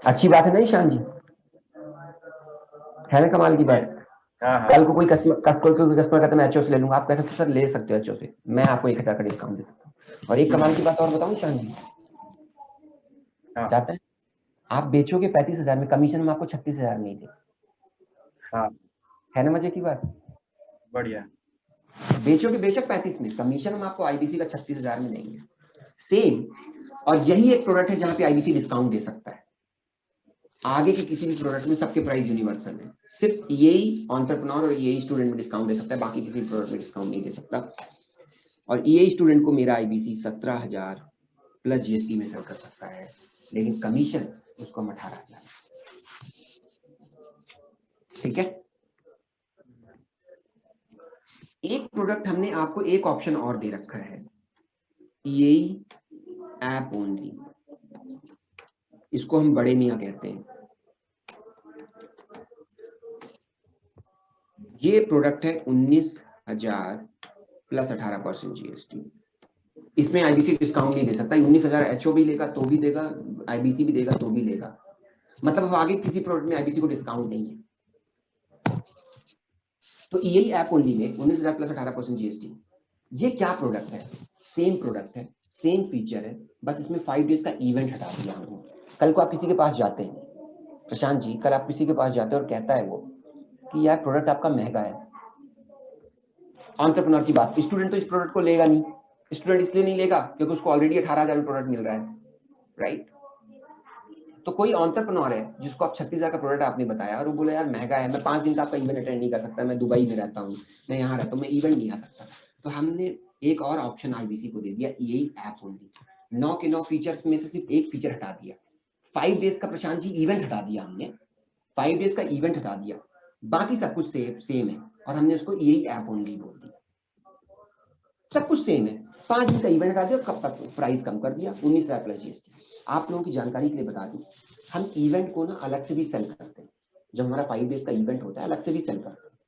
अच्छी बात है ना ईशान जी, है ना कमाल की बात। कल को कोई कस्टमर कहता है मैं एचओ से ले लूंगा, आप कह सकते हो सर ले सकते हो एचओ से, मैं आपको 1,000 का डिस्काउंट दे सकता हूँ। और एक कमाल की बात और बताऊं ईशान जी, चाहते हैं आप बेचोगे 35,000 में, कमीशन हम आपको 36,000 नहीं दे। है ना मजे की बात। बढ़िया। बेचोगे बेशक 35 में, कमीशन हम आपको आईबीसी का 36,000 में देंगे, सेम। और यही एक प्रोडक्ट है जहां पे आईबीसी डिस्काउंट दे सकता है। आगे के किसी भी प्रोडक्ट में सबके प्राइस यूनिवर्सल है, सिर्फ यही एंटरप्रेन्योर और यही स्टूडेंट में डिस्काउंट दे सकता है, बाकी किसी प्रोडक्ट में डिस्काउंट नहीं दे सकता। और यही स्टूडेंट को मेरा आईबीसी 17,000 प्लस जीएसटी में सेल कर सकता है, लेकिन कमीशन उसको हम 18,000, ठीक है। एक प्रोडक्ट हमने आपको एक ऑप्शन और दे रखा है, यही ऐप ओनली, इसको हम बड़े मियाँ कहते हैं। ये प्रोडक्ट है 19,000 प्लस 18% जीएसटी। इसमें आईबीसी डिस्काउंट नहीं दे सकता, 19,000 एचओ भी लेगा तो भी देगा, आईबीसी भी देगा तो भी लेगा, मतलब अब आगे किसी प्रोडक्ट में आईबीसी को डिस्काउंट नहीं है। तो यही ऐप ओनली में 19,000 प्लस 18% जीएसटी। ये क्या प्रोडक्ट है? सेम प्रोडक्ट है, सेम फीचर है, बस इसमें 5 डेज का इवेंट हटा दिया हमने। कल को आप किसी के पास जाते हैं, प्रशांत जी, कल आप किसी के पास जाते हैं और कहता है वो कि यार प्रोडक्ट आपका महंगा है, एंटरप्रेन्योर की बात, स्टूडेंट तो इस प्रोडक्ट को लेगा नहीं। स्टूडेंट इसलिए नहीं लेगा क्योंकि उसको ऑलरेडी 18,000 में प्रोडक्ट मिल रहा है, राइट। तो कोई एंटरप्रेन्योर है जिसको आप 36,000 का प्रोडक्ट आपने बताया और वो बोले यार महंगा है, मैं 5 दिन का आपका इवेंट अटेंड नहीं कर सकता, मैं दुबई में रहता हूँ, मैं यहाँ रहता हूँ, मैं इवेंट नहीं आ सकता, तो हमने एक और ऑप्शन आईबीसी को दे दिया, यही ऐप ओनली। 9 के 9 फीचर्स में से सिर्फ एक फीचर हटा दिया, 5 डेज का प्रशांत जी इवेंट हटा दिया हमने, 5 डेज का इवेंट हटा दिया, बाकी सब कुछ सेम है और हमने उसको यही ऐप ओनली बोल दिया। सब कुछ सेम है, 5 दिन का इवेंट हटा दिया और कब तक प्राइस कम कर दिया, 19,000 प्लस जीएसटी। आप लोगों की जानकारी के लिए बता दूं, हम इवेंट को ना अलग से भी सेल करते हैं। जब हमारा 5 डेज का इवेंट होता है अलग से भी सेल करते हैं,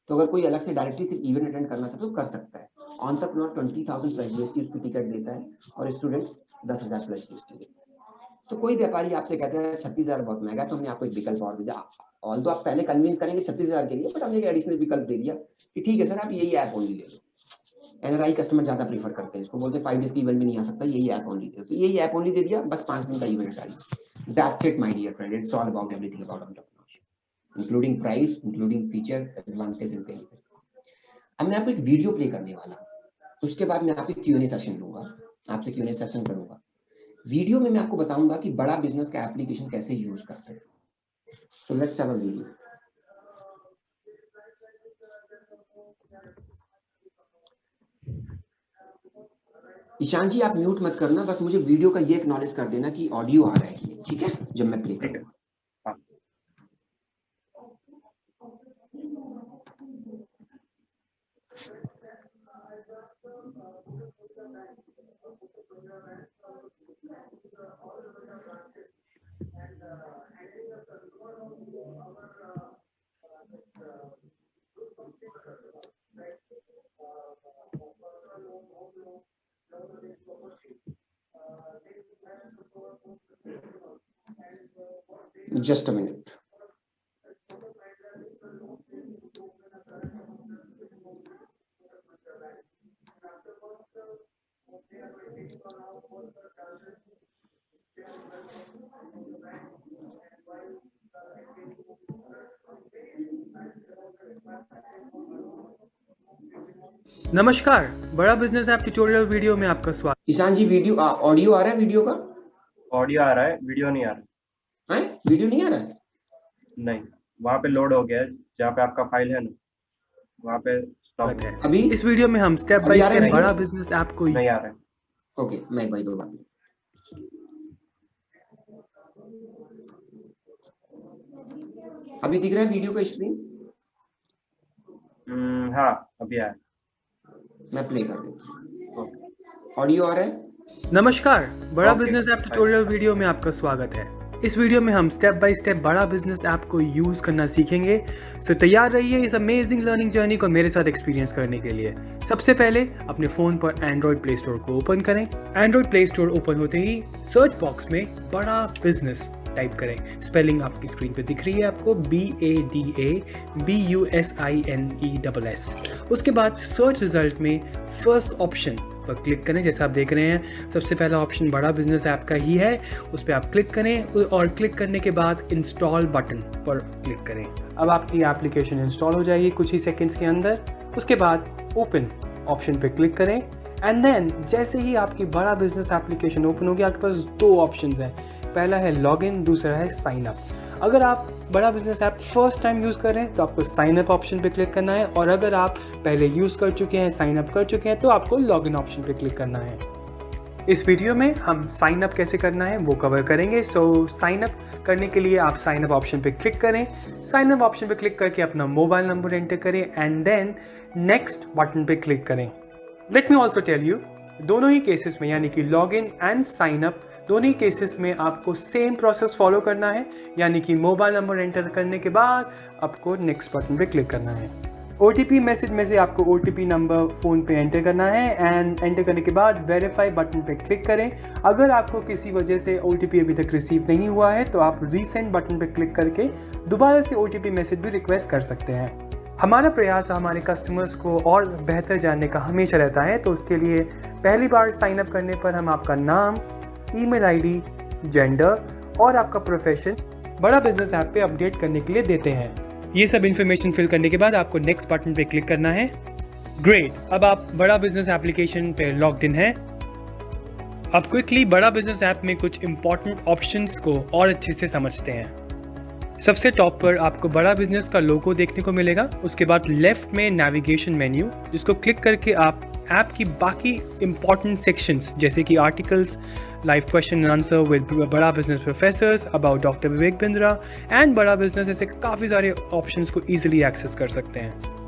तो अगर कोई अलग से डायरेक्टली सिर्फ इवेंट अटेंड करना चाहता है तो कर सकता है। एंटरप्रेन्योर 20,000 प्लस जीएसटी उसकी टिकट देता है और स्टूडेंट 10,000 प्लस जीएसटी देता है। तो कोई व्यापारी आपसे कहते हैं 36,000 बहुत महंगा, तो हमने आपको एक विकल्प और दिया। ऑल तो आप पहले कन्विंस करेंगे 36,000 के लिए, बट हमने एक एडिशनल विकल्प दे दिया कि ठीक है सर आप यही ऐप ओनली ले लो। एनआरआई कस्टमर ज्यादा प्रीफर करते हैं इसको, बोलते हैं 5 डेज की इवेंट में नहीं आ सकता, यही ऐप ओनली दे, तो यही ऐप ओनली दे दिया, बस 5 दिन का इवेंट हटा दिया। That's it my dear friend, it's all about everything about entrepreneurship, including price, including feature, advantage and benefit. अब मैं आपको एक वीडियो प्ले करने वाला हूँ, उसके बाद मैं आपसे क्यूएनए सेशन लूंगा, आपसे क्यूएनए सेशन करूंगा। वीडियो में मैं आपको बताऊंगा कि बड़ा बिजनेस का एप्लीकेशन कैसे यूज करते हैं। So let's have a video. Ishan ji आप म्यूट मत करना, बस मुझे वीडियो का ये एक्नॉलेज कर देना कि ऑडियो आ रहा है, ठीक है, जब मैं प्ले करूँ। Just a minute. नमस्कार, बड़ा बिजनेस ऐप ट्यूटोरियल वीडियो में आपका स्वागत। ईशान जी वीडियो ऑडियो आ रहा है, वीडियो का ऑडियो आ रहा है, वीडियो नहीं आ रहा है, वीडियो नहीं आ रहा है? नहीं, वहाँ पे लोड हो गया है जहाँ पे आपका फाइल है ना, वहाँ पे स्टॉप है। अभी इस वीडियो में हम स्टेप बाय स्टेप बड़ा बिजनेस ऐप को नहीं आ रहा है। ओके, मैं एक बार दो बार अभी दिख रहा है वीडियो का स्क्रीन? हाँ अभी आया, मैं प्ले कर देता हूँ। ऑडियो आ रहा है? नमस्कार, बड़ा बिजनेस ऐप ट्यूटोरियल वीडियो में आपका स्वागत है। इस वीडियो में हम स्टेप बाय स्टेप बड़ा बिजनेस ऐप को यूज करना सीखेंगे। सो तैयार रहिए इस अमेजिंग लर्निंग जर्नी को मेरे साथ एक्सपीरियंस करने के लिए। सबसे पहले अपने फोन पर एंड्रॉइड प्ले स्टोर को ओपन करें। एंड्रॉइड प्ले स्टोर ओपन होते ही सर्च बॉक्स में बड़ा बिजनेस टाइप करें। स्पेलिंग आपकी स्क्रीन पे दिख रही है आपको, BADABUSINESS। उसके बाद सर्च रिजल्ट में फर्स्ट ऑप्शन पर क्लिक करें। जैसा आप देख रहे हैं सबसे पहला ऑप्शन बड़ा बिजनेस ऐप का ही है, उस पर आप क्लिक करें और क्लिक करने के बाद इंस्टॉल बटन पर क्लिक करें। अब आपकी एप्लीकेशन इंस्टॉल हो जाएगी कुछ ही सेकेंड्स के अंदर। उसके बाद ओपन ऑप्शन पे क्लिक करें एंड देन जैसे ही आपकी बड़ा बिजनेस एप्लीकेशन ओपन होगी आपके पास दो ऑप्शंस हैं। पहला है लॉगिन, दूसरा है साइन अप। अगर आप Bada business app first time use कर रहे हैं तो आपको साइन अप ऑप्शन पे क्लिक करना है, और अगर आप पहले यूज़ कर चुके हैं, साइन अप कर चुके हैं, तो आपको लॉगिन ऑप्शन पे क्लिक करना है। इस वीडियो में हम साइन अप कैसे करना है वो कवर करेंगे। सो साइन अप करने के लिए आप साइन अप ऑप्शन पे क्लिक करें। साइन अप ऑप्शन पे क्लिक करके अपना मोबाइल नंबर एंटर करें एंड देन नेक्स्ट बटन पे क्लिक करें। Let me also tell you, दोनों ही केसेस में यानी कि log in and sign up दोनों ही केसेस में आपको सेम प्रोसेस फॉलो करना है, यानी कि मोबाइल नंबर एंटर करने के बाद आपको नेक्स्ट बटन पे क्लिक करना है। OTP मैसेज में से आपको OTP नंबर फ़ोन पे एंटर करना है एंड एंटर करने के बाद वेरीफाई बटन पे क्लिक करें। अगर आपको किसी वजह से OTP अभी तक रिसीव नहीं हुआ है तो आप रीसेंड बटन पे क्लिक करके दोबारा से OTP मैसेज भी रिक्वेस्ट कर सकते हैं। हमारा प्रयास हमारे कस्टमर्स को और बेहतर जानने का हमेशा रहता है, तो उसके लिए पहली बार साइन अप करने पर हम आपका नाम, ईमेल आईडी, जेंडर और आपका प्रोफेशन बड़ा बिजनेस ऐप पे अपडेट करने के लिए देते हैं। ये सब इन्फॉर्मेशन फिल करने के बाद आपको नेक्स्ट बटन पे क्लिक करना है। ग्रेट, अब आप बड़ा बिजनेस एप्लीकेशन पे लॉग्ड इन है। अब क्विकली बड़ा बिजनेस ऐप में कुछ इंपॉर्टेंट ऑप्शंस को और अच्छे से समझते हैं। सबसे टॉप पर आपको बड़ा बिजनेस का लोगो देखने को मिलेगा। उसके बाद लेफ्ट में नेविगेशन मेन्यू, जिसको क्लिक करके आप ऐप की बाकी इंपॉर्टेंट सेक्शंस जैसे कि articles, live question and answer with Bada Business professors, about doctor Vivek Bindra and Bada Business, ऐसे काफ़ी सारे ऑप्शंस को ईजिली एक्सेस कर सकते हैं।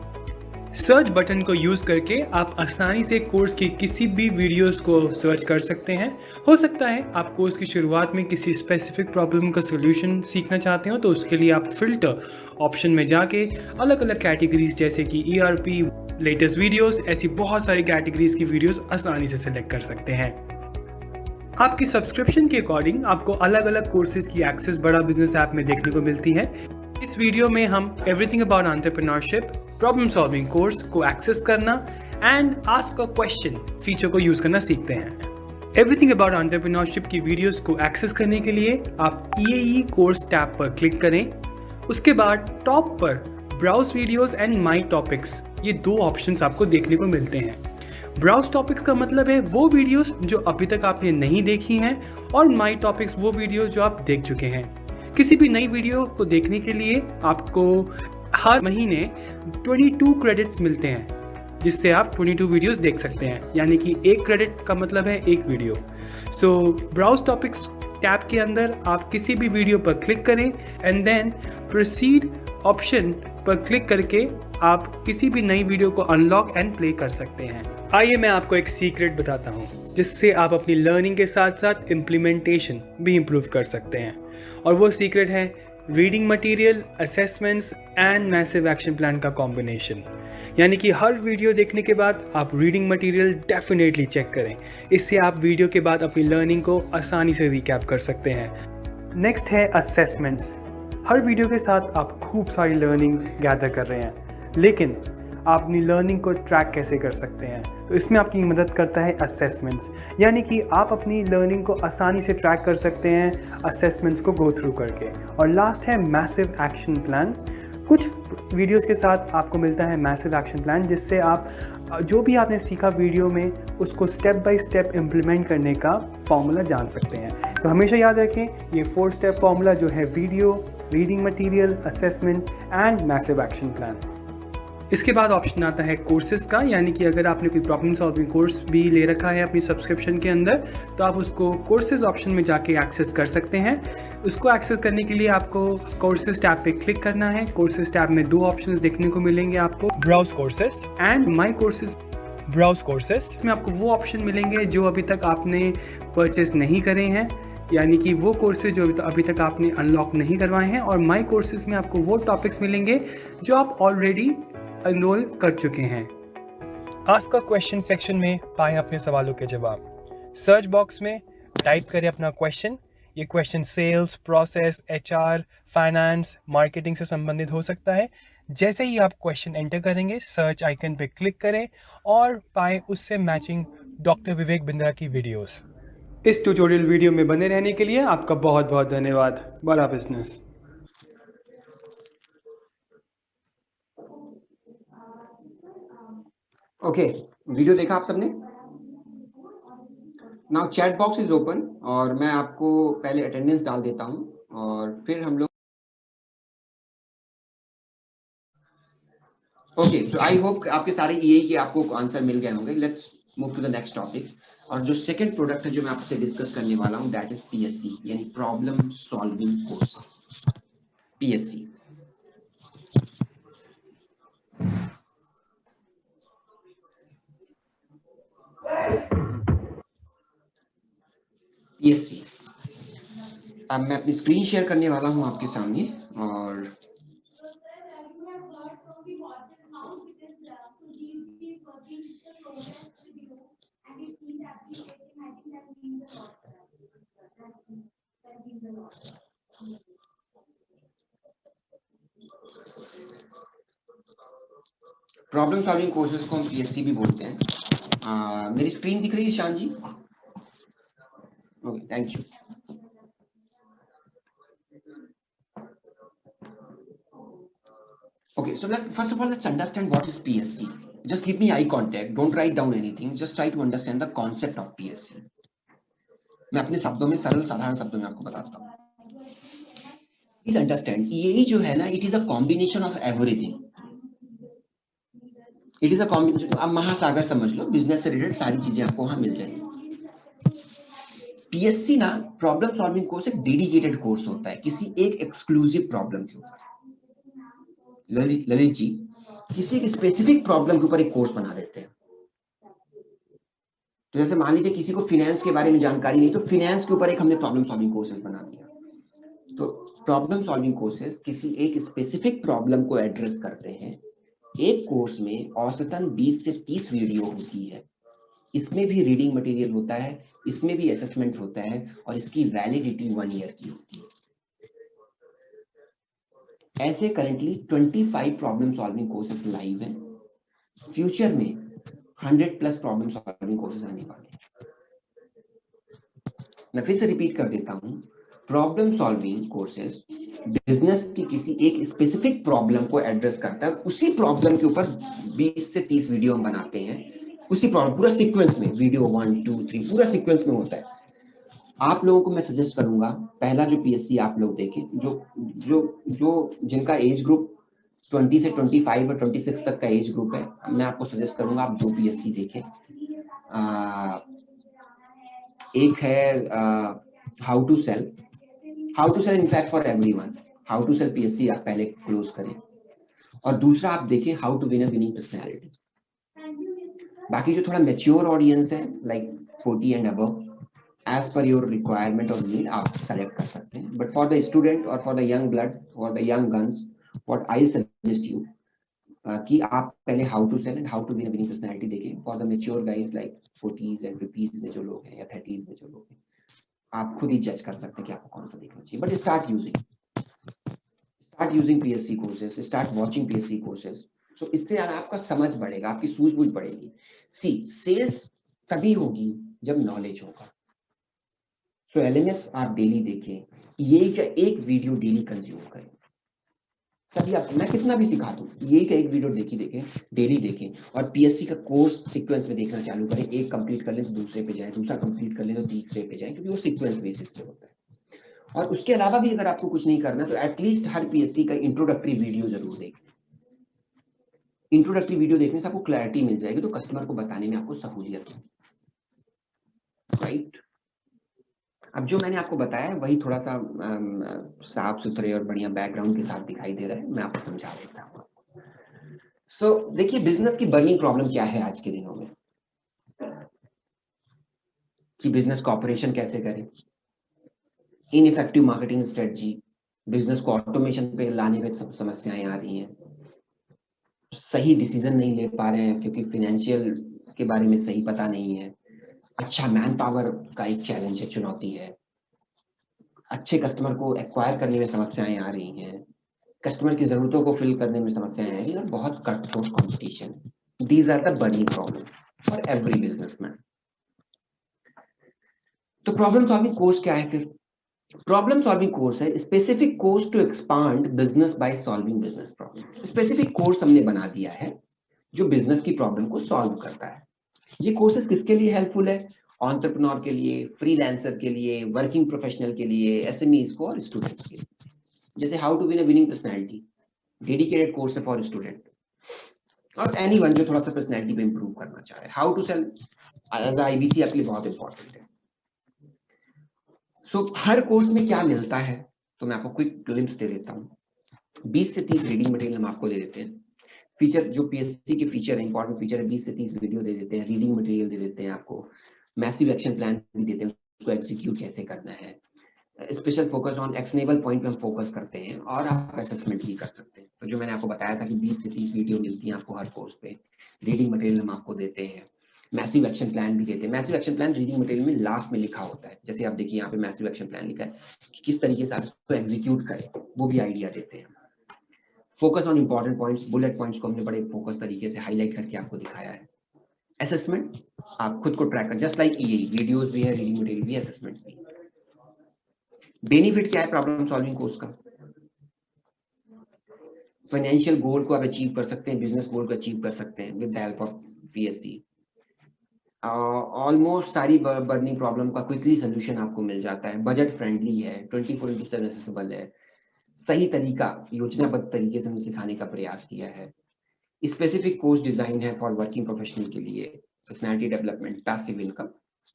सर्च बटन को यूज़ करके आप आसानी से कोर्स की किसी भी वीडियोस को सर्च कर सकते हैं। हो सकता है आप कोर्स की शुरुआत में किसी स्पेसिफिक प्रॉब्लम का सॉल्यूशन सीखना चाहते हो, तो उसके लिए आप फिल्टर ऑप्शन में जाके अलग अलग कैटेगरीज जैसे कि ERP, लेटेस्ट वीडियोस, ऐसी बहुत सारी कैटेगरीज की वीडियोस आसानी से सिलेक्ट कर सकते हैं। आपकी सब्सक्रिप्शन के अकॉर्डिंग आपको अलग अलग कोर्सेज की एक्सेस बड़ा बिजनेस ऐप में देखने को मिलती है। इस वीडियो में हम everything about entrepreneurship, problem solving course को एक्सेस करना and ask a question feature को यूज करना सीखते हैं। एवरीथिंग अबाउट एंटरप्रेन्योरशिप की वीडियोस को एक्सेस करने के लिए आप EAE कोर्स टैब पर क्लिक करें। उसके बाद टॉप पर browse videos and my topics, ये दो ऑप्शंस आपको देखने को मिलते हैं। ब्राउज टॉपिक्स का मतलब है वो वीडियोस जो अभी तक आपने नहीं देखी हैं, और माई टॉपिक्स वो वीडियोस जो आप देख चुके हैं। किसी भी नई वीडियो को देखने के लिए आपको हर महीने 22 क्रेडिट्स मिलते हैं, जिससे आप 22 वीडियोस देख सकते हैं, यानी कि एक क्रेडिट का मतलब है एक वीडियो। सो ब्राउज टॉपिक्स टैब के अंदर आप किसी भी वीडियो पर क्लिक करें एंड देन प्रोसीड ऑप्शन पर क्लिक करके आप किसी भी नई वीडियो को अनलॉक एंड प्ले कर सकते हैं। आइए मैं आपको एक सीक्रेट बताता हूँ, जिससे आप अपनी लर्निंग के साथ साथ इम्प्लीमेंटेशन भी इम्प्रूव कर सकते हैं, और वो सीक्रेट है reading material, assessments and massive action plan का कॉम्बिनेशन। यानी कि हर वीडियो देखने के बाद आप रीडिंग मटेरियल डेफिनेटली चेक करें। इससे आप वीडियो के बाद अपनी लर्निंग को आसानी से रिकैप कर सकते हैं। नेक्स्ट है असेसमेंट्स। हर वीडियो के साथ आप खूब सारी लर्निंग गैदर कर रहे हैं, लेकिन आप अपनी लर्निंग को ट्रैक कैसे कर सकते हैं, तो इसमें आपकी मदद करता है असेसमेंट्स। यानी कि आप अपनी लर्निंग को आसानी से ट्रैक कर सकते हैं असेसमेंट्स को गो थ्रू करके। और लास्ट है मैसिव एक्शन प्लान। कुछ वीडियोस के साथ आपको मिलता है मैसिव एक्शन प्लान, जिससे आप जो भी आपने सीखा वीडियो में उसको स्टेप बाय स्टेप इम्प्लीमेंट करने का फॉर्मूला जान सकते हैं। तो हमेशा याद रखें, ये 4 स्टेप फॉर्मूला जो है video, reading material, assessment and massive action plan. इसके बाद ऑप्शन आता है कोर्सेज का, यानी कि अगर आपने कोई प्रॉब्लम सॉल्विंग कोर्स भी ले रखा है अपनी सब्सक्रिप्शन के अंदर, तो आप उसको कोर्सेज ऑप्शन में जाके एक्सेस कर सकते हैं। उसको एक्सेस करने के लिए आपको कोर्सेज टैब पे क्लिक करना है। कोर्सेज टैब में 2 ऑप्शंस देखने को मिलेंगे आपको, browse courses and my courses. Browse courses में आपको वो ऑप्शन मिलेंगे जो अभी तक आपने परचेज नहीं करे हैं, यानी कि वो कोर्सेज जो अभी तक आपने अनलॉक नहीं करवाए हैं। और माई कोर्सेज में आपको वो टॉपिक्स मिलेंगे जो आप ऑलरेडी एनरोल कर चुके हैं। आस्क अ क्वेश्चन सेक्शन में पाएं अपने सवालों के जवाब। सर्च बॉक्स में टाइप करें अपना क्वेश्चन। ये question sales, process, HR, finance, marketing से संबंधित हो सकता है। जैसे ही आप क्वेश्चन एंटर करेंगे, सर्च आइकन पे क्लिक करें और पाएं उससे मैचिंग डॉक्टर विवेक बिंद्रा की वीडियोस। इस ट्यूटोरियल वीडियो में बने रहने के लिए आपका बहुत बहुत धन्यवाद। बड़ा बिजनेस। ओके, वीडियो देखा आप सबने? Now chat box is open, और मैं आपको पहले अटेंडेंस डाल देता हूं और फिर हम लोग ओके। तो आई होप आपके सारे EAE के आपको आंसर मिल गए होंगे। Let's move to the next topic. और जो सेकंड प्रोडक्ट है जो मैं आपसे डिस्कस करने वाला हूँ दैट इज पीएससी, यानी problem solving courses, PSC. PSC अब मैं अपनी स्क्रीन शेयर करने वाला हूं आपके सामने, और प्रॉब्लम सॉल्विंग कोर्सेज को हम पीएससी भी बोलते हैं। मेरी स्क्रीन दिख रही है Shan ji? Okay, thank you. Okay, so first of all, let's understand what is PSC. Just give me eye contact. Don't write down anything. Just try to understand the concept of PSC. मैं अपने शब्दों में, सरल साधारण शब्दों में आपको बताता हूँ। Please understand, ये जो है ना, it is a combination of everything. It is a combination. आप महासागर समझ लो, बिजनेस से रिलेटेड सारी चीजें आपको वहां मिल जाएंगी। PSC ना प्रॉब्लम सॉल्विंग कोर्स एक डेडिकेटेड कोर्स होता है किसी एक एक्सक्लूसिव प्रॉब्लम के ऊपर। ललित जी किसी एक स्पेसिफिक प्रॉब्लम के ऊपर एक कोर्स बना देते हैं। तो जैसे मान लीजिए किसी को फाइनेंस के बारे में जानकारी नहीं, तो फाइनेंस के ऊपर एक हमने प्रॉब्लम सॉल्विंग कोर्सेज बना दिया। तो प्रॉब्लम सॉल्विंग कोर्सेज किसी एक स्पेसिफिक प्रॉब्लम को एड्रेस करते हैं। एक कोर्स में औसतन 20 से 30 वीडियो होती है। इसमें भी रीडिंग मटेरियल होता है, इसमें भी असेसमेंट होता है, और इसकी वैलिडिटी 1 ईयर की होती है। ऐसे currently 25 problem solving courses live हैं। फ्यूचर में 100+ प्रॉब्लम सॉल्विंग कोर्सेज आने वाले हैं। मैं फिर से रिपीट कर देता हूं, प्रॉब्लम सॉल्विंग कोर्सेज बिजनेस की किसी एक स्पेसिफिक प्रॉब्लम को एड्रेस करता है। उसी प्रॉब्लम के ऊपर 20 से 30 वीडियो हम बनाते हैं। उसी प्रॉब्लम पूरा सीक्वेंस में, वीडियो 1 2 3 पूरा सीक्वेंस में होता है। आप लोगों को मैं सजेस्ट करूंगा, पहला जो पीएससी आप लोग देखें, जो जिनका एज ग्रुप 20 से 25 और 26 तक का एज ग्रुप है, मैं आपको सजेस्ट करूंगा आप 2 पीएससी देखें। एक है how to sell in fact for everyone, how to sell PSC आप पहले क्लोज करें, और दूसरा आप देखें how to win a winning personality. बाकी जो थोड़ा मैच्योर ऑडियंस है like 40 and above, as per your requirement or need आप select कर सकते हैं। But for the student or for the young blood or the young guns, what I suggest you कि आप पहले how to sell and how to win a winning personality देखें। For the mature guys like 40s and 50s में जो लोग हैं या 30s में जो लोग हैं, आप खुद ही जज कर सकते हैं कि आपको कौन सा देखना चाहिए। But start using PSC courses, start watching PSC courses. So इससे आपका समझ बढ़ेगा, आपकी सूझबूझ बढ़ेगी। See, sales तभी होगी जब नॉलेज होगा। तो एलएमएस आप डेली देखें, ये क्या एक वीडियो डेली कंज्यूम करें, तभी आप, मैं कितना भी सिखा दूं, ये क्या एक वीडियो डेली देखें, और पीएससी का कोर्स सीक्वेंस में देखना चालू करें। एक कंप्लीट कर ले तो दूसरे पे जाए, दूसरा कंप्लीट कर ले तो तीसरे पे जाए, क्योंकि वो सीक्वेंस बेसिस पे होता है। और उसके अलावा भी अगर आपको कुछ नहीं करना तो एटलीस्ट हर पीएससी का इंट्रोडक्टरी वीडियो जरूर देखें। इंट्रोडक्टरी वीडियो देखने से आपको क्लैरिटी मिल जाएगी, तो कस्टमर को बताने में आपको सहूलियत होगी, राइट। अब जो मैंने आपको बताया वही थोड़ा सा साफ सुथरे और बढ़िया बैकग्राउंड के साथ दिखाई दे रहा है, मैं आपको समझा देता हूँ। सो देखिए, बिजनेस की बर्निंग प्रॉब्लम क्या है आज के दिनों में, कि बिजनेस को ऑपरेशन कैसे करें, इनइफेक्टिव मार्केटिंग स्ट्रेटजी, बिजनेस को ऑटोमेशन पे लाने में सब समस्याएं आ रही हैं, सही डिसीजन नहीं ले पा रहे हैं क्योंकि फाइनेंशियल के बारे में सही पता नहीं है, अच्छा मैन पावर का एक चैलेंज है, चुनौती है, अच्छे कस्टमर को एक्वायर करने में समस्याएं आ रही हैं, कस्टमर की जरूरतों को फिल करने में समस्याएं आ रही हैं, और बहुत cut throat competition. These are the burning problem for every businessman. तो प्रॉब्लम सॉल्विंग कोर्स क्या है फिर? प्रॉब्लम सॉल्विंग कोर्स है specific course to expand business by solving business problem. Specific course हमने बना दिया है जो बिजनेस की प्रॉब्लम को सॉल्व करता है। ये कोर्सेज किसके लिए हेल्पफुल है? एंटरप्रेन्योर के लिए, फ्रीलांसर के लिए, वर्किंग प्रोफेशनल के लिए, एसएमईज को और स्टूडेंट्स के लिए। जैसे how to win a winning personality, dedicated course है फॉर स्टूडेंट। और एनीवन जो थोड़ा सा पर्सनैलिटी पे इंप्रूव करना चाह रहे हैं, how to sell as IBC आपके लिए बहुत इंपॉर्टेंट है। सो हर कोर्स में क्या मिलता है, तो मैं आपको क्विक ग्लिम्स दे देता हूँ। 20 से 30 रीडिंग मटेरियल हम आपको दे देते हैं। फीचर जो पीएससी के फीचर है, इंपॉर्टेंट फीचर है, 20 से 30 वीडियो दे देते हैं, रीडिंग मटेरियल दे देते हैं आपको, मैसिव एक्शन प्लान भी देते हैं, उसको एग्जीक्यूट कैसे करना है, special focus on actionable point पे हम फोकस करते हैं, और आप असेसमेंट भी कर सकते हैं। तो जो मैंने आपको बताया था कि 20 से 30 वीडियो मिलती हैं आपको हर कोर्स पे, रीडिंग मटेरियल हम आपको देते हैं, मैसिव एक्शन प्लान भी देते हैं। Massive action plan reading material में लास्ट में लिखा होता है, जैसे आप देखिए यहाँ पे मैसिव एक्शन प्लान लिखा है कि किस तरीके से आप इसको एग्जीक्यूट करें, वो भी आइडिया देते हैं। Focus on important points, bullet points को हमने बड़े फोकस तरीके से हाईलाइट करके आपको दिखाया है। असेसमेंट आप खुद को ट्रैक कर, जस्ट लाइक ये वीडियोस भी है, रीडिंग मटेरियल भी, असेसमेंट भी। बेनिफिट क्या है प्रॉब्लम सॉल्विंग कोर्स का? फाइनेंशियल गोल को आप अचीव कर सकते हैं, बिजनेस गोल को अचीव कर सकते हैं with the help of PSC. Almost सारी बर्निंग प्रॉब्लम का क्विकली सोल्यूशन आपको मिल जाता है, बजट फ्रेंडली है, 24/7 एक्सेसिबल है, सही तरीका योजनाबद्ध तरीके से हमने सिखाने का प्रयास किया है। स्पेसिफिक कोर्स डिजाइन है फॉर वर्किंग प्रोफेशनल के लिए, पर्सनैलिटी डेवलपमेंट, पैसिव इनकम,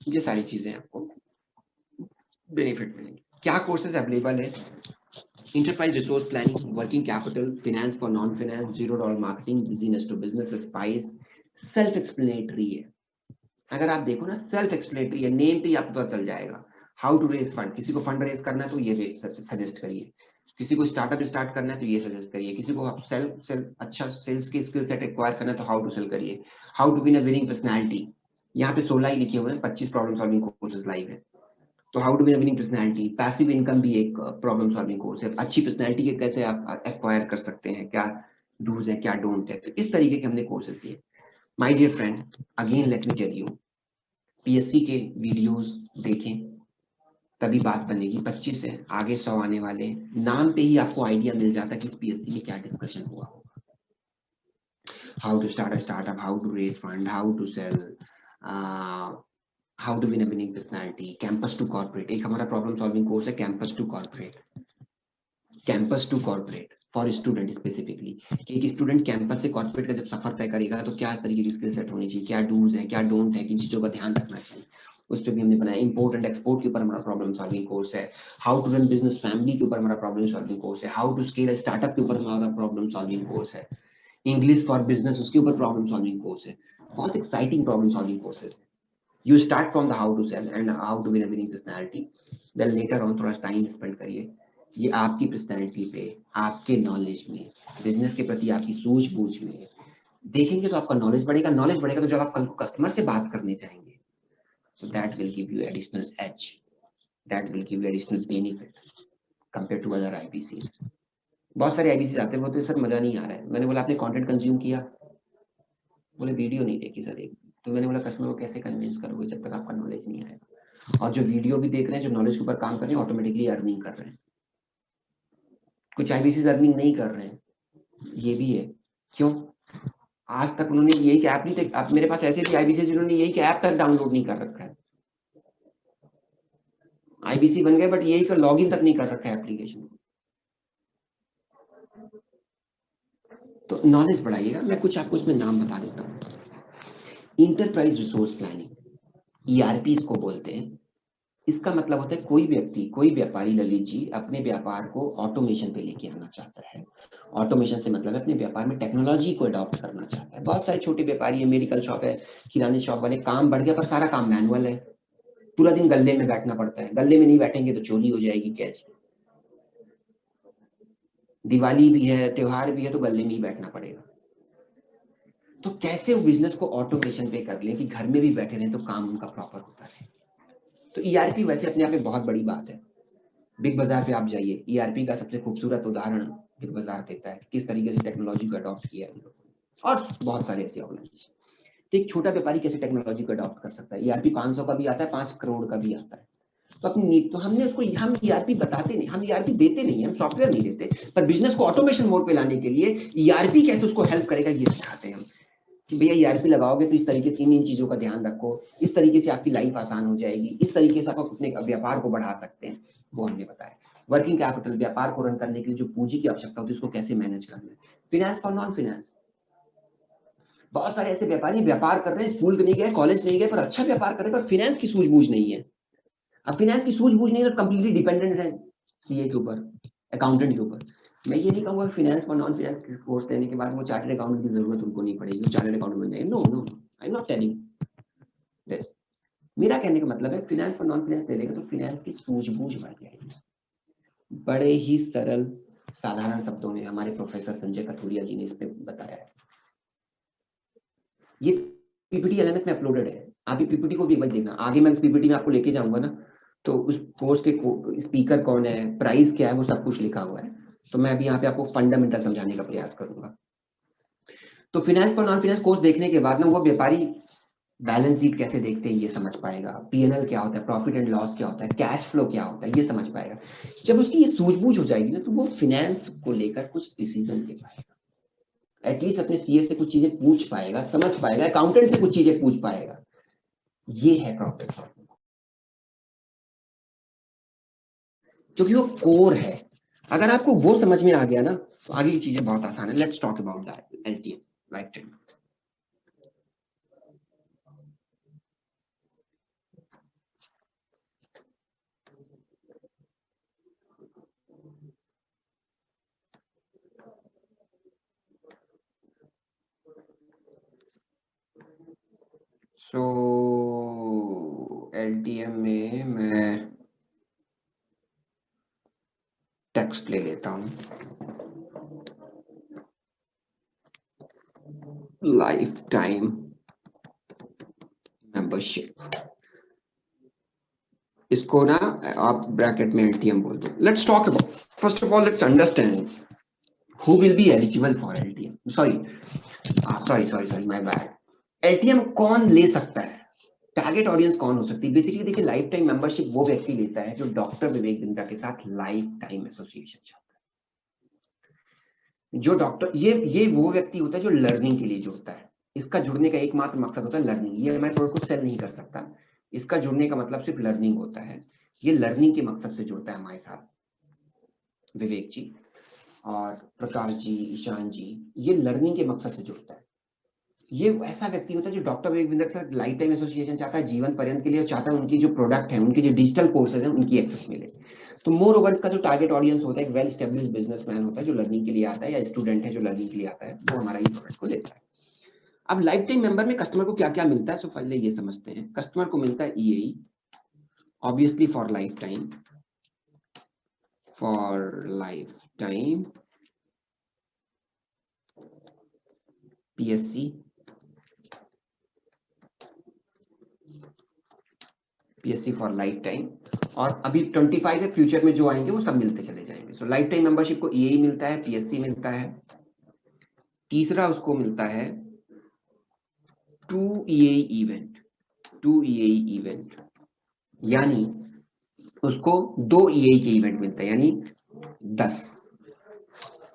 ये सारी चीजें आपको बेनिफिट मिलेंगे। क्या कोर्सेज अवेलेबल है? Enterprise resource planning, working capital, finance for non finance, $0 marketing, business to business, spice, self explanatory है। अगर आप देखो ना, सेल्फ एक्सप्लेनेटरी है, नेम पे ही आपको पता चल जाएगा। हाउ टू रेज फंड, किसी को फंड रेज करना है तो ये सजेस्ट करिए, किसी को स्टार्टअप स्टार्ट करना है तो ये सजेस्ट करिए, किसी को आप सेल्फ अच्छा सेल्स की स्किल सेट एक्वायर करना है तो हाउ टू सेल करिए, how to win a winning personality, यहाँ पे 16 ही लिखे हुए हैं, 25 प्रॉब्लम सॉल्विंग कोर्सेज लाइव है। तो how to win a winning personality, passive income भी एक प्रॉब्लम सॉल्विंग कोर्स है, अच्छी पर्सनैलिटी के कैसे आप एक्वायर कर सकते हैं, क्या डूज है क्या डोंट है, तो इस तरीके के हमने कोर्सेज दिए। My dear friend, again let me tell you, PSC के वीडियोस देखें तभी बात बनेगी। 25 से आगे 100 आने वाले, नाम पे ही आपको आइडिया मिल जाता है कि इस पीएससी में क्या डिस्कशन हुआ होगा। How to start a startup, how to raise fund, how to sell, how to win a winning personality, campus to corporate, एक हमारा प्रॉब्लम सॉल्विंग कोर्स है campus to corporate, campus to corporate for student specifically, कि एक student campus से corporate का जब सफर तय करेगा तो क्या तरीके की स्किल सेट होनी चाहिए, क्या डूज है क्या डोंट है, किन चीजों का ध्यान रखना चाहिए, उस पर भी हमने बनाया। इंपोर्ट एंड एक्सपोर्ट के ऊपर हमारा प्रॉब्लम सॉल्विंग कोर्स है। How to run business family के ऊपर हमारा प्रॉब्लम सॉल्विंग कोर्स है। हाउ टू स्केल स्टार्टअप के ऊपर हमारा प्रॉब्लम सॉल्विंग कोर्स है। इंग्लिश फॉर बिजनेस, उसके ऊपर प्रॉब्लम सॉल्विंग कोर्स है। बहुत एक्साइटिंग प्रॉब्लम सॉल्विंग कोर्सेज है। You start from the how to sell and how to win a winning personality, then later on थोड़ा टाइम स्पेंड करिए, ये आपकी पर्सनैलिटी पे, आपके नॉलेज में, बिजनेस के प्रति आपकी सूझबूझ में देखेंगे तो आपका नॉलेज बढ़ेगा। नॉलेज बढ़ेगा तो जब आप कल को कस्टमर से बात करने चाहेंगे, so that will give you additional edge, that will give you additional benefit compared to other IBCs। बहुत सारे IBCs आते हैं, बोलते सर मजा नहीं आ रहा है। मैंने बोला आपने कंटेंट कंज्यूम किया? बोले वीडियो नहीं देखी सर एक। तो मैंने बोला कस्टमर को कैसे कन्विंस करोगे जब तक आपका नॉलेज नहीं आएगा। और जो वीडियो भी देख रहे हैं, जो नॉलेज के ऊपर काम कर रहे हैं, ऑटोमेटिकली अर्निंग कर रहे हैं। कुछ IBCs अर्निंग नहीं कर रहे हैं, ये भी है। क्यों? आज तक उन्होंने यही ऐप नहीं देख, आप मेरे पास ऐसे भी IBC जिन्होंने यही ऐप तक डाउनलोड नहीं कर रखा है। IBC बन गए बट यही का लॉगिन तक नहीं कर रखा है एप्लीकेशन को। तो नॉलेज बढ़ाइएगा। मैं कुछ आपको इसमें नाम बता देता हूँ। इंटरप्राइज रिसोर्स प्लानिंग, ERP इसको बोलते हैं। इसका मतलब होता है कोई व्यक्ति, कोई व्यापारी ललित जी अपने व्यापार को ऑटोमेशन पे लेके आना चाहता है। ऑटोमेशन से मतलब है अपने व्यापार में टेक्नोलॉजी को अडॉप्ट करना चाहता है। बहुत सारे छोटे व्यापारी है, मेडिकल शॉप है, किराने शॉप वाले, काम बढ़ गया पर सारा काम मैनुअल है। पूरा दिन गल्ले में बैठना पड़ता है, गल्ले में नहीं बैठेंगे तो चोरी हो जाएगी कैश। दिवाली भी है, त्योहार भी है, तो गल्ले में ही बैठना पड़ेगा। तो कैसे वो बिजनेस को ऑटोमेशन पे कर लें कि घर में भी बैठे रहें तो काम उनका प्रॉपर होता है। तो ERP वैसे अपने आप में बहुत बड़ी बात है। बिग बाजार पे आप जाइए, ERP का सबसे खूबसूरत उदाहरण बिग बाजार देता है, किस तरीके से टेक्नोलॉजी को अडॉप्ट किया है उन लोगों ने। और बहुत सारे ऐसे ऑर्गेनाइजेशन। तो एक छोटा व्यापारी कैसे टेक्नोलॉजी को अडॉप्ट कर सकता है? ERP 500 का भी आता है, 5 करोड़ का भी आता है। तो अपनी नीड, तो हमने उसको, हम ERP बताते नहीं, हम ERP देते नहीं, हम सॉफ्टवेयर नहीं देते, पर बिजनेस को ऑटोमेशन मोड पे लाने के लिए ERP कैसे उसको हेल्प करेगा ये सिखाते हैं हम। कि भैया ERP लगाओगे तो इस तरीके से इन चीजों का ध्यान रखो, इस तरीके से आपकी लाइफ आसान हो जाएगी, इस तरीके से आप अपने व्यापार को बढ़ा सकते हैं, वो हमने बताया। वर्किंग कैपिटल, व्यापार को रन करने के लिए जो पूंजी की आवश्यकता होती है उसको कैसे मैनेज करना है। फिनेंस फॉर नॉन फिनेंस, बहुत सारे ऐसे व्यापारी व्यापार कर रहे हैं, स्कूल नहीं गए, कॉलेज नहीं गए, पर अच्छा व्यापार कर रहे हैं, पर फाइनेंस की सूझबूझ नहीं है। अब फाइनेंस की सूझबूझ नहीं है तो कंप्लीटली डिपेंडेंट है सीए के ऊपर, अकाउंटेंट के ऊपर। मैं ये नहीं कहूँगा फाइनेंस और नॉन फाइनेंस कोर्स लेने के बाद वो चार्टर्ड अकाउंटेंट की जरूरत उनको नहीं पड़ेगी, वो चार्टर्ड अकाउंटेंट बन जाएंगे। No no, I am not telling this. मेरा कहने का मतलब है फाइनेंस और नॉन फाइनेंस ले लेगा तो फाइनेंस की सूझबूझ बढ़ जाएगी। बड़े ही सरल साधारण शब्दों में हमारे प्रोफेसर संजय कथुरिया जी ने इस पे बताया है। ये पीपीटी एलएमएस में अपलोडेड है, आप ये पीपीटी को भी एक बार देखना। आगे मैं इस पीपीटी में आपको लेके जाऊंगा ना, तो उस कोर्स के स्पीकर कौन है, प्राइस क्या है, वो सब कुछ लिखा हुआ है। तो मैं अभी यहाँ पे आपको फंडामेंटल समझाने का प्रयास करूंगा। तो फाइनेंस पर नॉन फाइनेंस कोर्स देखने के बाद ना वो व्यापारी बैलेंस शीट कैसे देखते हैं ये समझ पाएगा, पीएनएल क्या होता है, प्रॉफिट एंड लॉस क्या होता है, कैश फ्लो क्या होता है, ये समझ पाएगा। जब उसकी ये सूझबूझ हो जाएगी ना, तो वो फाइनेंस को लेकर कुछ डिसीजन ले पाएगा, एटलीस्ट अपने सीए से कुछ चीजें पूछ पाएगा, समझ पाएगा, अकाउंटेंट से कुछ चीजें पूछ पाएगा। ये है प्रॉफिट, क्योंकि वो कोर है। अगर आपको वो समझ में आ गया ना, तो आगे की चीजें बहुत आसान है। Let's talk about that LTM, life time. So LTM में मैं टेक्स्ट ले लेता हूं, लाइफ टाइम मेंबरशिप। इसको ना आप ब्रैकेट में एलटीएम बोल दो। Let's talk about, first of all let's understand who will be eligible for LTM. Sorry my bad. LTM कौन ले सकता है, टारगेट ऑडियंस कौन हो सकती है? बेसिकली देखिए, लाइफ टाइम मेंबरशिप वो व्यक्ति लेता है जो डॉक्टर विवेक बिंद्रा के साथ लाइफ टाइम एसोसिएशन चाहता है। जो डॉक्टर, ये वो व्यक्ति होता है जो लर्निंग के लिए जुड़ता है। इसका जुड़ने का एकमात्र मकसद होता है लर्निंग। ये मैं प्रोडक्ट को सेल नहीं कर सकता, इसका जुड़ने का मतलब सिर्फ लर्निंग होता है। ये लर्निंग के मकसद से जुड़ता है हमारे साथ विवेक जी और प्रकाश जी, ईशान जी, ये लर्निंग के मकसद से जुड़ता है। ये ऐसा व्यक्ति होता है जो डॉक्टर विवेक बिंद्रा के साथ लाइफ टाइम एसोसिएशन चाहता है, जीवन पर्यंत के लिए, और चाहता है उनकी जो प्रोडक्ट है, उनके जो डिजिटल कोर्सेज हैं, उनकी एक्सेस मिले। तो मोर ओवर इसका जो टारगेट ऑडियंस होता है, एक वेल स्टेब्लिश्ड बिजनेसमैन होता है जो लर्निंग के लिए आता है, या स्टूडेंट है जो लर्निंग के लिए आता है, वो हमारा ये प्रोडक्ट को लेता है। अब लाइफ टाइम मेंबर में कस्टमर को क्या क्या मिलता है, सो पहले ये समझते हैं। कस्टमर को मिलता है EAE, obviously for life time, PSC for life time, और अभी 25 है, फ्यूचर में जो आएंगे वो सब मिलते चले जाएंगे। सो लाइफ टाइम मेंबरशिप को ईएई मिलता है, पीएससी मिलता है। तीसरा उसको मिलता है 2 ईएई इवेंट, यानी उसको 2 ईएई के इवेंट मिलता है, यानी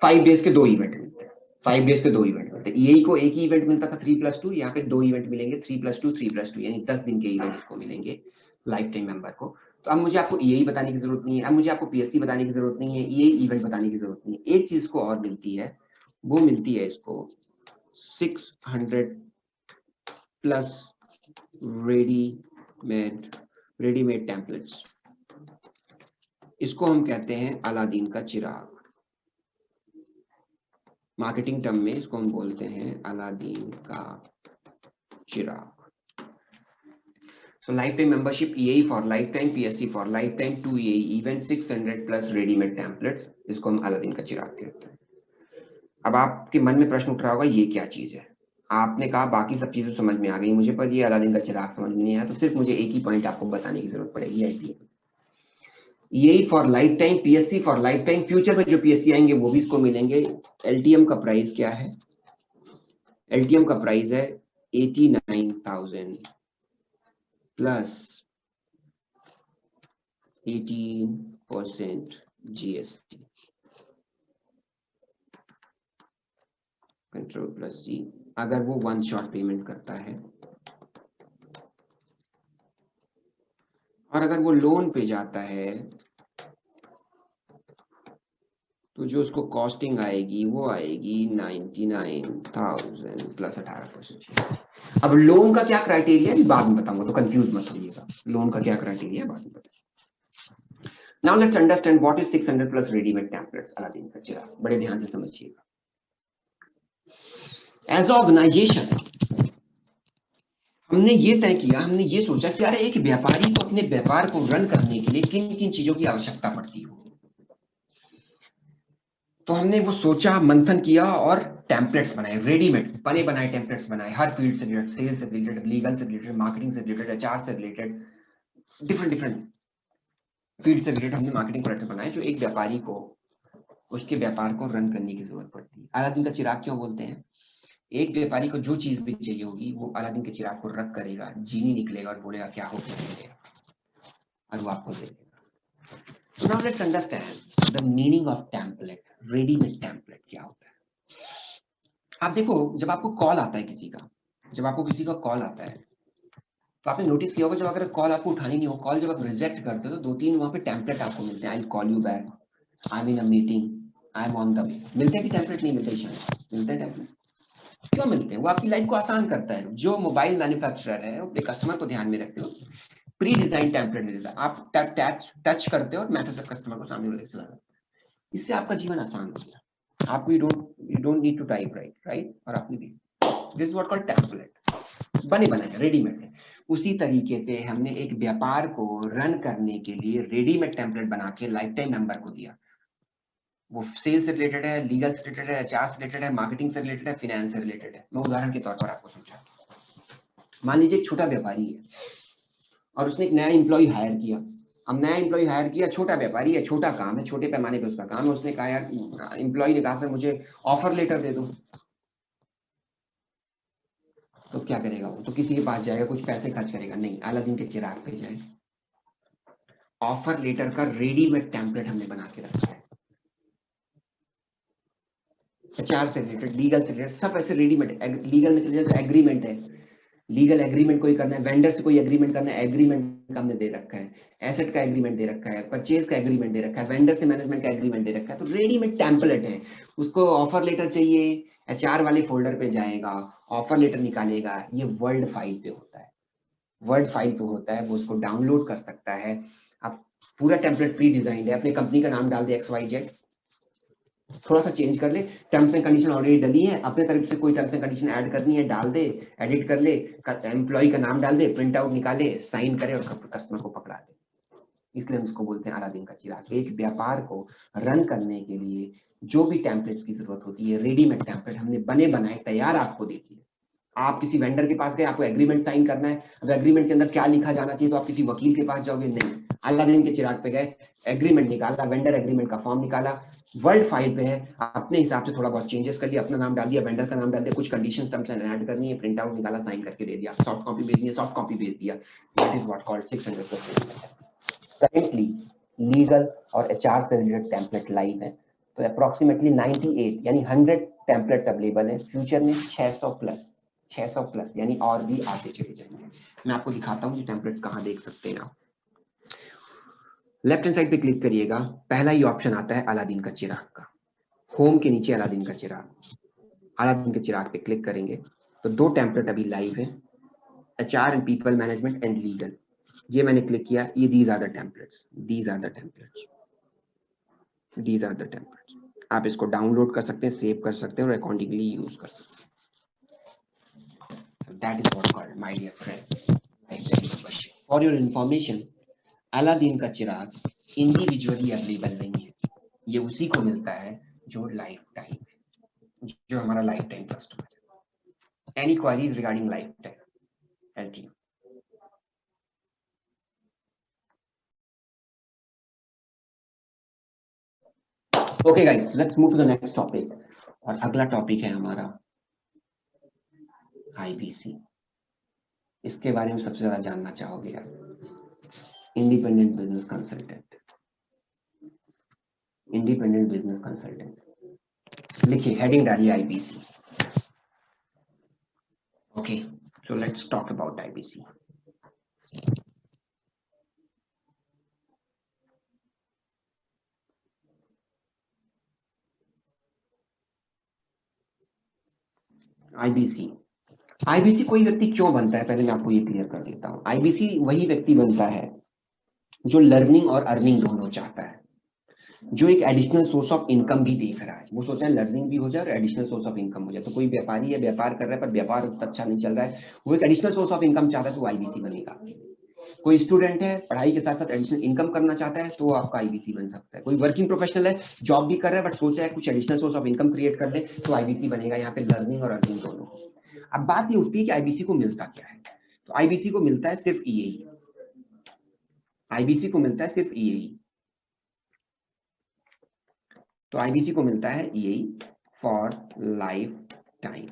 5 डेज के 2 इवेंट मिलते हैं। 5 डेज के 2 इवेंट मिलते हैं। ईएई को एक ही इवेंट मिलता था 3+2, यहाँ पे 2 इवेंट मिलेंगे, 3+2 यानी 10 दिन के इवेंट इसको मिलेंगे लाइफ टाइम मेंबर को। तो अब मुझे आपको ईएई बताने की जरूरत नहीं है, अब मुझे आपको पीएससी बताने की जरूरत नहीं है, ईएई इवेंट बताने की जरूरत नहीं है। एक चीज को और मिलती है, वो मिलती है इसको 600 प्लस रेडीमेड टेम्पलेट्स। इसको हम कहते हैं अलादीन का चिराग। मार्केटिंग टर्म में इसको हम बोलते हैं अलादीन का चिराग। So lifetime membership, EAE for lifetime, PSC for lifetime, 2 EAE event, 600 plus ready-made templates, इसको हम अलादीन का चिराग कहते हैं। अब आपके मन में प्रश्न उठ रहा होगा, ये क्या चीज है? आपने कहा बाकी सब चीजें समझ में आ गई मुझे, पर ये अलादीन का चिराग समझ में नहीं आया। तो सिर्फ मुझे एक ही पॉइंट आपको बताने की जरूरत पड़ेगी, LTM. EAE for life time, PSC for life time, future में जो PSC आएंगे वो भी इसको मिलेंगे। एलटीएम का प्राइस क्या है? एलटीएम का प्राइस है 89,000 प्लस 18% GST, कंट्रोल प्लस जी, अगर वो 1 शॉट पेमेंट करता है। और अगर वो लोन पे जाता है तो जो उसको कॉस्टिंग आएगी वो आएगी 99,000 प्लस 18%। अब लोन का क्या क्राइटेरिया है बाद में बताऊंगा, तो कंफ्यूज मत होइएगा। लोन का क्या क्राइटेरिया है बाद में बताऊंगा। Now let's understand what is 600 plus readymade templates Aladdin का चिराग। बड़े ध्यान से समझिएगा। एज ऑर्गेनाइजेशन हमने ये तय किया, हमने ये सोचा कि यार एक व्यापारी को अपने व्यापार को रन करने के लिए किन किन चीजों की आवश्यकता पड़ती हो। तो हमने वो सोचा, मंथन किया और टेम्पलेट्स बनाए, रेडीमेड बने बनाए टेम्पलेट्स बनाए, हर फील्ड से रिलेटेड, सेल्स से रिलेटेड, लीगल से रिलेटेड, मार्केटिंग से रिलेटेड, एचआर से रिलेटेड, डिफरेंट डिफरेंट फील्ड से रिलेटेड हमने मार्केटिंग प्रोडक्ट बनाए जो एक व्यापारी को उसके व्यापार को रन करने की जरूरत पड़ती है। अलादीन का चिराग क्यों बोलते हैं? एक व्यापारी को जो चीज भी चाहिए होगी वो अलादीन के चिराग को रख करेगा, जीनी निकलेगा और बोलेगा क्या हो क्या मिलेगा, और वो आपको दे देगा। So now let's understand the meaning of template, ready-made template क्या होता है। आप देखो, जब आपको कॉल आता है किसी का, जब आपको किसी का कॉल आता है तो आपने नोटिस किया होगा, जब अगर कॉल आपको उठानी नहीं हो, कॉल जब आप रिजेक्ट करते हो तो 2-3 वहां पे टेम्पलेट आपको मिलते हैं। I call you back, I am in a meeting, I am on the way. मिलते हैं कि टेम्पलेट नहीं मिलते? मिलते हैं टेम्पलेट। क्यों मिलते हैं? वो आपकी लाइफ को आसान करता है। जो मोबाइल मैन्युफैक्चरर है अपने कस्टमर को ध्यान में रखते हो, प्री डिजाइन टेम्पलेट दे देता है। आप टच करते हो और मैसेज कस्टमर को सामने वाले से चला जाता है। इससे आपका जीवन आसान हो गया। आपको you don't need to type right, और आपने भी this is what called template. बने बनाए रेडीमेड है। उसी तरीके से हमने एक व्यापार को रन करने के लिए रेडीमेड टेम्पलेट बना के लाइफ टाइम मेंबर को दिया। वो सेल्स से रिलेटेड है, लीगल से रिलेटेड है, एचआर से रिलेटेड है, मार्केटिंग से रिलेटेड है, फाइनेंस से रिलेटेड है। मैं उदाहरण के तौर पर आपको समझाता हूं। मान लीजिए एक छोटा व्यापारी है और उसने एक नया एम्प्लॉय हायर किया। अब नया एम्प्लॉय हायर किया, छोटा व्यापारी है, छोटा काम है, छोटे पैमाने पे उसका काम है। उसने कहा यार, एम्प्लॉय ने कहा सर मुझे ऑफर लेटर दे दो। तो क्या करेगा वो? तो किसी के पास जाएगा, कुछ पैसे खर्च करेगा? नहीं, अलादीन के चिराग पे जाएगा। ऑफर लेटर का रेडीमेड टेम्पलेट हमने बना के रखा है। एचआर से रिलेटेड, लीगल से रिलेटेड, सब ऐसे रेडीमेड। लीगल में चले जाए तो एग्रीमेंट है, लीगल एग्रीमेंट कोई करना है, वेंडर से कोई एग्रीमेंट करना है, एग्रीमेंट हमने दे रखा है, एसेट का एग्रीमेंट दे रखा है, परचेज का एग्रीमेंट दे रखा है, वेंडर से मैनेजमेंट का एग्रीमेंट दे रखा है। तो रेडीमेड टेम्पलेट है। उसको ऑफर लेटर चाहिए, एचआर वाले फोल्डर पे जाएगा, ऑफर लेटर निकालेगा। ये वर्ड फाइल पे होता है, वर्ड फाइल पे होता है, वो उसको डाउनलोड कर सकता है। आप पूरा टेम्पलेट प्री डिजाइंड है। अपने कंपनी का नाम डाल दे XYZ, थोड़ा सा चेंज कर ले, टर्म्स एंड कंडीशन ऑलरेडी डली है, अपने तरफ से कोई टर्म्स एंड कंडीशन ऐड करनी है डाल दे, एडिट कर ले, एम्प्लॉय का नाम डाल दे, प्रिंट आउट निकाले, साइन करे और कस्टमर को पकड़ा दे। इसलिए हम इसको बोलते हैं अलादीन का चिराग। एक व्यापार को रन करने के लिए जो भी टेम्पलेट्स की जरूरत होती है, रेडीमेड टेम्पलेट हमने बने बनाए तैयार आपको देती है। आप किसी वेंडर के पास गए, आपको एग्रीमेंट साइन करना है, अब एग्रीमेंट के अंदर क्या लिखा जाना चाहिए तो आप किसी वकील के पास जाओगे? नहीं, अलादीन के चिराग पे गए, एग्रीमेंट निकाला, वेंडर एग्रीमेंट का फॉर्म निकाला, वर्ड फाइल पे है, अपने हिसाब से थोड़ा बहुत चेंजेस कर लिया, अपना नाम डाल दिया, वेंडर का नाम डाल दिया, कुछ कंडीशंस टर्म्स एंड ऐड करनी है, प्रिंट आउट निकाला, साइन करके दे दिया, सॉफ्ट कॉपी भेजनी है, सॉफ्ट कॉपी भेज दिया। That is what called 600+। Currently legal और एचआर से रिलेटेड टेम्पलेट लाइव है। तो अप्रोक्सीमेटली 98 यानी 100 टेम्पलेट्स अवेलेबल है। फ्यूचर में 600 प्लस यानी और भी आते चले जाएंगे। मैं आपको दिखाता हूँ ये टेम्पलेट्स कहाँ देख सकते हैं आप। लेफ्ट हैंड साइड पे क्लिक करिएगा, पहला ही ऑप्शन आता है अलादीन का चिराग का। होम के नीचे अलादीन का चिराग, अलादीन के चिराग पे क्लिक करेंगे तो 2 टेम्पलेट अभी लाइव है, HR and people management and legal. ये मैंने क्लिक किया, ये these are the templates, these are the templates, these are the templates. आप इसको डाउनलोड कर सकते हैं, सेव कर सकते हैं और अकॉर्डिंगली यूज कर सकते हैं। So that is what called, my dear friend, for your information, Aladdin का चिराग इंडिविजुअली अवेलेबल नहीं है। ये उसी को मिलता है जो लाइफ टाइम, जो हमारा लाइफ टाइम कस्टमर है। Any queries regarding lifetime? Thank you. Okay guys, let's move to the next topic. और अगला टॉपिक है हमारा IBC। इसके बारे में सबसे ज्यादा जानना चाहोगे आप। Independent business consultant, independent business consultant लिखिए, हेडिंग डालिए IBC। Okay, so let's talk about IBC। IBC, IBC कोई व्यक्ति क्यों बनता है, पहले मैं आपको ये क्लियर कर देता हूँ। आईबीसी वही व्यक्ति बनता है जो लर्निंग और अर्निंग दोनों चाहता है, जो एक एडिशनल सोर्स ऑफ इनकम भी देख रहा है। वो सोच रहा है लर्निंग भी हो जाए और एडिशनल सोर्स ऑफ इनकम हो जाए। तो कोई व्यापारी है, व्यापार कर रहा है पर व्यापार उतना अच्छा नहीं चल रहा है, वो एक एडिशनल सोर्स ऑफ इनकम चाहता है, तो आईबीसी बनेगा। कोई स्टूडेंट है, पढ़ाई के साथ साथ एडिशनल इनकम करना चाहता है, तो आपका आईबीसी बन सकता है। कोई वर्किंग प्रोफेशनल है, जॉब भी कर रहा है बट सोच रहा है कुछ additional source of income create कर दे, तो आईबीसी बनेगा। यहाँ पे लर्निंग और अर्निंग दोनों। अब बात ये उठती है कि आईबीसी को मिलता क्या है। तो आईबीसी को मिलता है सिर्फ ईएई, आईबीसी को मिलता है सिर्फ ईएई। तो आईबीसी को मिलता है ईएई फॉर लाइफ टाइम।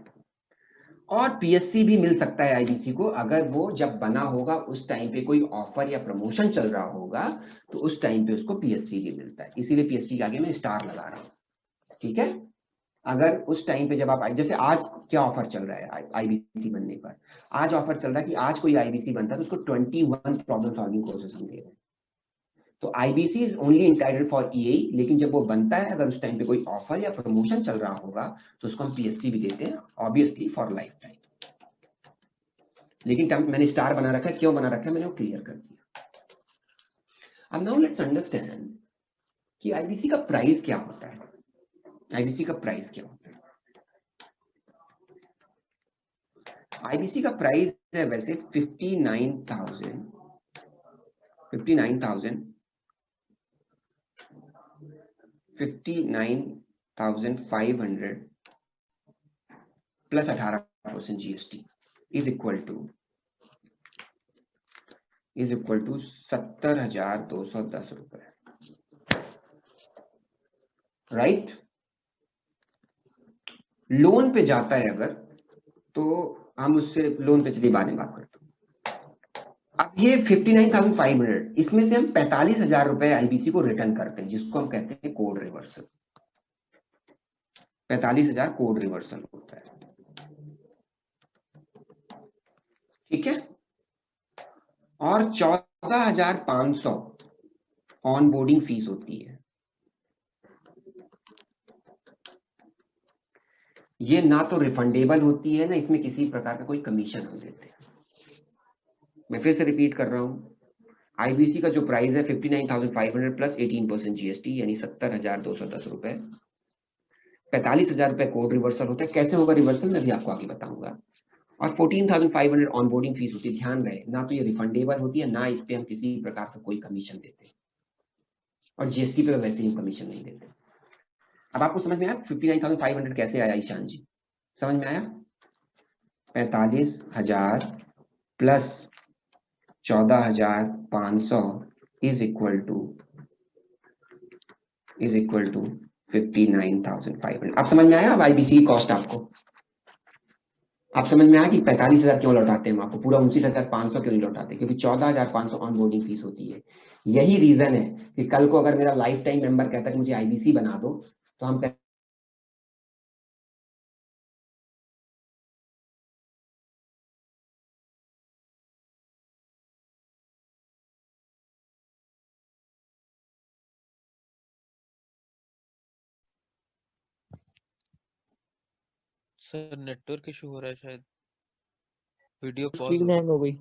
और पीएससी भी मिल सकता है आईबीसी को, अगर वो जब बना होगा उस टाइम पे कोई ऑफर या प्रमोशन चल रहा होगा, तो उस टाइम पे उसको पीएससी भी मिलता है। इसीलिए पीएससी के आगे मैं स्टार लगा रहा हूँ, ठीक है। अगर उस टाइम पे जब आप, जैसे आज क्या ऑफर चल रहा है आईबीसी बनने पर, आज ऑफर चल रहा है कि आज कोई आईबीसी बनता है तो उसको 21 प्रॉब्लम सॉल्विंग कोर्सेज हम दे रहे हैं। तो IBC is only entitled for EAE, लेकिन जब वो बनता है, अगर उस टाइम पे कोई ऑफर या प्रमोशन चल रहा होगा, तो उसको हम पीएससी भी देते हैं, ऑब्वियसली फॉर लाइफ टाइम। लेकिन मैंने स्टार बना रखा है, क्यों बना रखा है मैंने वो क्लियर कर दिया। अब नाउ लेट्स अंडरस्टैंड कि आईबीसी का प्राइस क्या होता है। आईबीसी का प्राइस क्या होता है? आईबीसी का प्राइस है वैसे 59,500 plus 18% GST is equal to 70,210 रुपए, राइट। लोन पे जाता है अगर, तो हम उससे लोन पे चलिए बाद में बात करते हैं। अब ये 59,500, इसमें से हम 45,000 रुपए आईबीसी को रिटर्न करते हैं, जिसको हम कहते हैं कोड रिवर्सल। 45,000 कोड रिवर्सल होता है, ठीक है। और 14,500 ऑन बोर्डिंग फीस होती है। ये ना तो रिफंडेबल होती है, ना इसमें किसी प्रकार का कोई कमीशन हम देते हैं। मैं फिर से रिपीट कर रहा हूं, आईबीसी का जो प्राइस है 59,500 प्लस 18% जीएसटी, यानी 70,210 रुपए। 45,000 रुपए कोड रिवर्सल होता है। कैसे होगा रिवर्सल, मैं भी आपको आगे बताऊंगा। और 14,500 ऑनबोर्डिंग फीस होती है। ध्यान रहे, ना तो ये रिफंडेबल होती है, ना इस पे हम किसी प्रकार का कोई कमीशन देते हैं, और जीएसटी पे वैसे ही कमीशन नहीं देते। अब आपको समझ में आया 59,500 कैसे आया ईशान जी, समझ में आया? 45,000 प्लस 14,500 इज इक्वल टू 59,500। अब समझ में आया? अब आईबीसी की कॉस्ट आपको आप समझ में आया कि 45,000 क्यों लौटाते हैं हम आपको, पूरा 29,500 क्यों नहीं लौटाते? क्योंकि 14,500 ऑन बोर्डिंग फीस होती है। यही रीजन है कि कल को अगर मेरा लाइफ टाइम मेंबर कहता है कि मुझे आईबीसी बना दो, तो हम सर नेटवर्क इशू हो रहा है शायद, वीडियो पॉज स्क्रीन हो हैंग हो गई।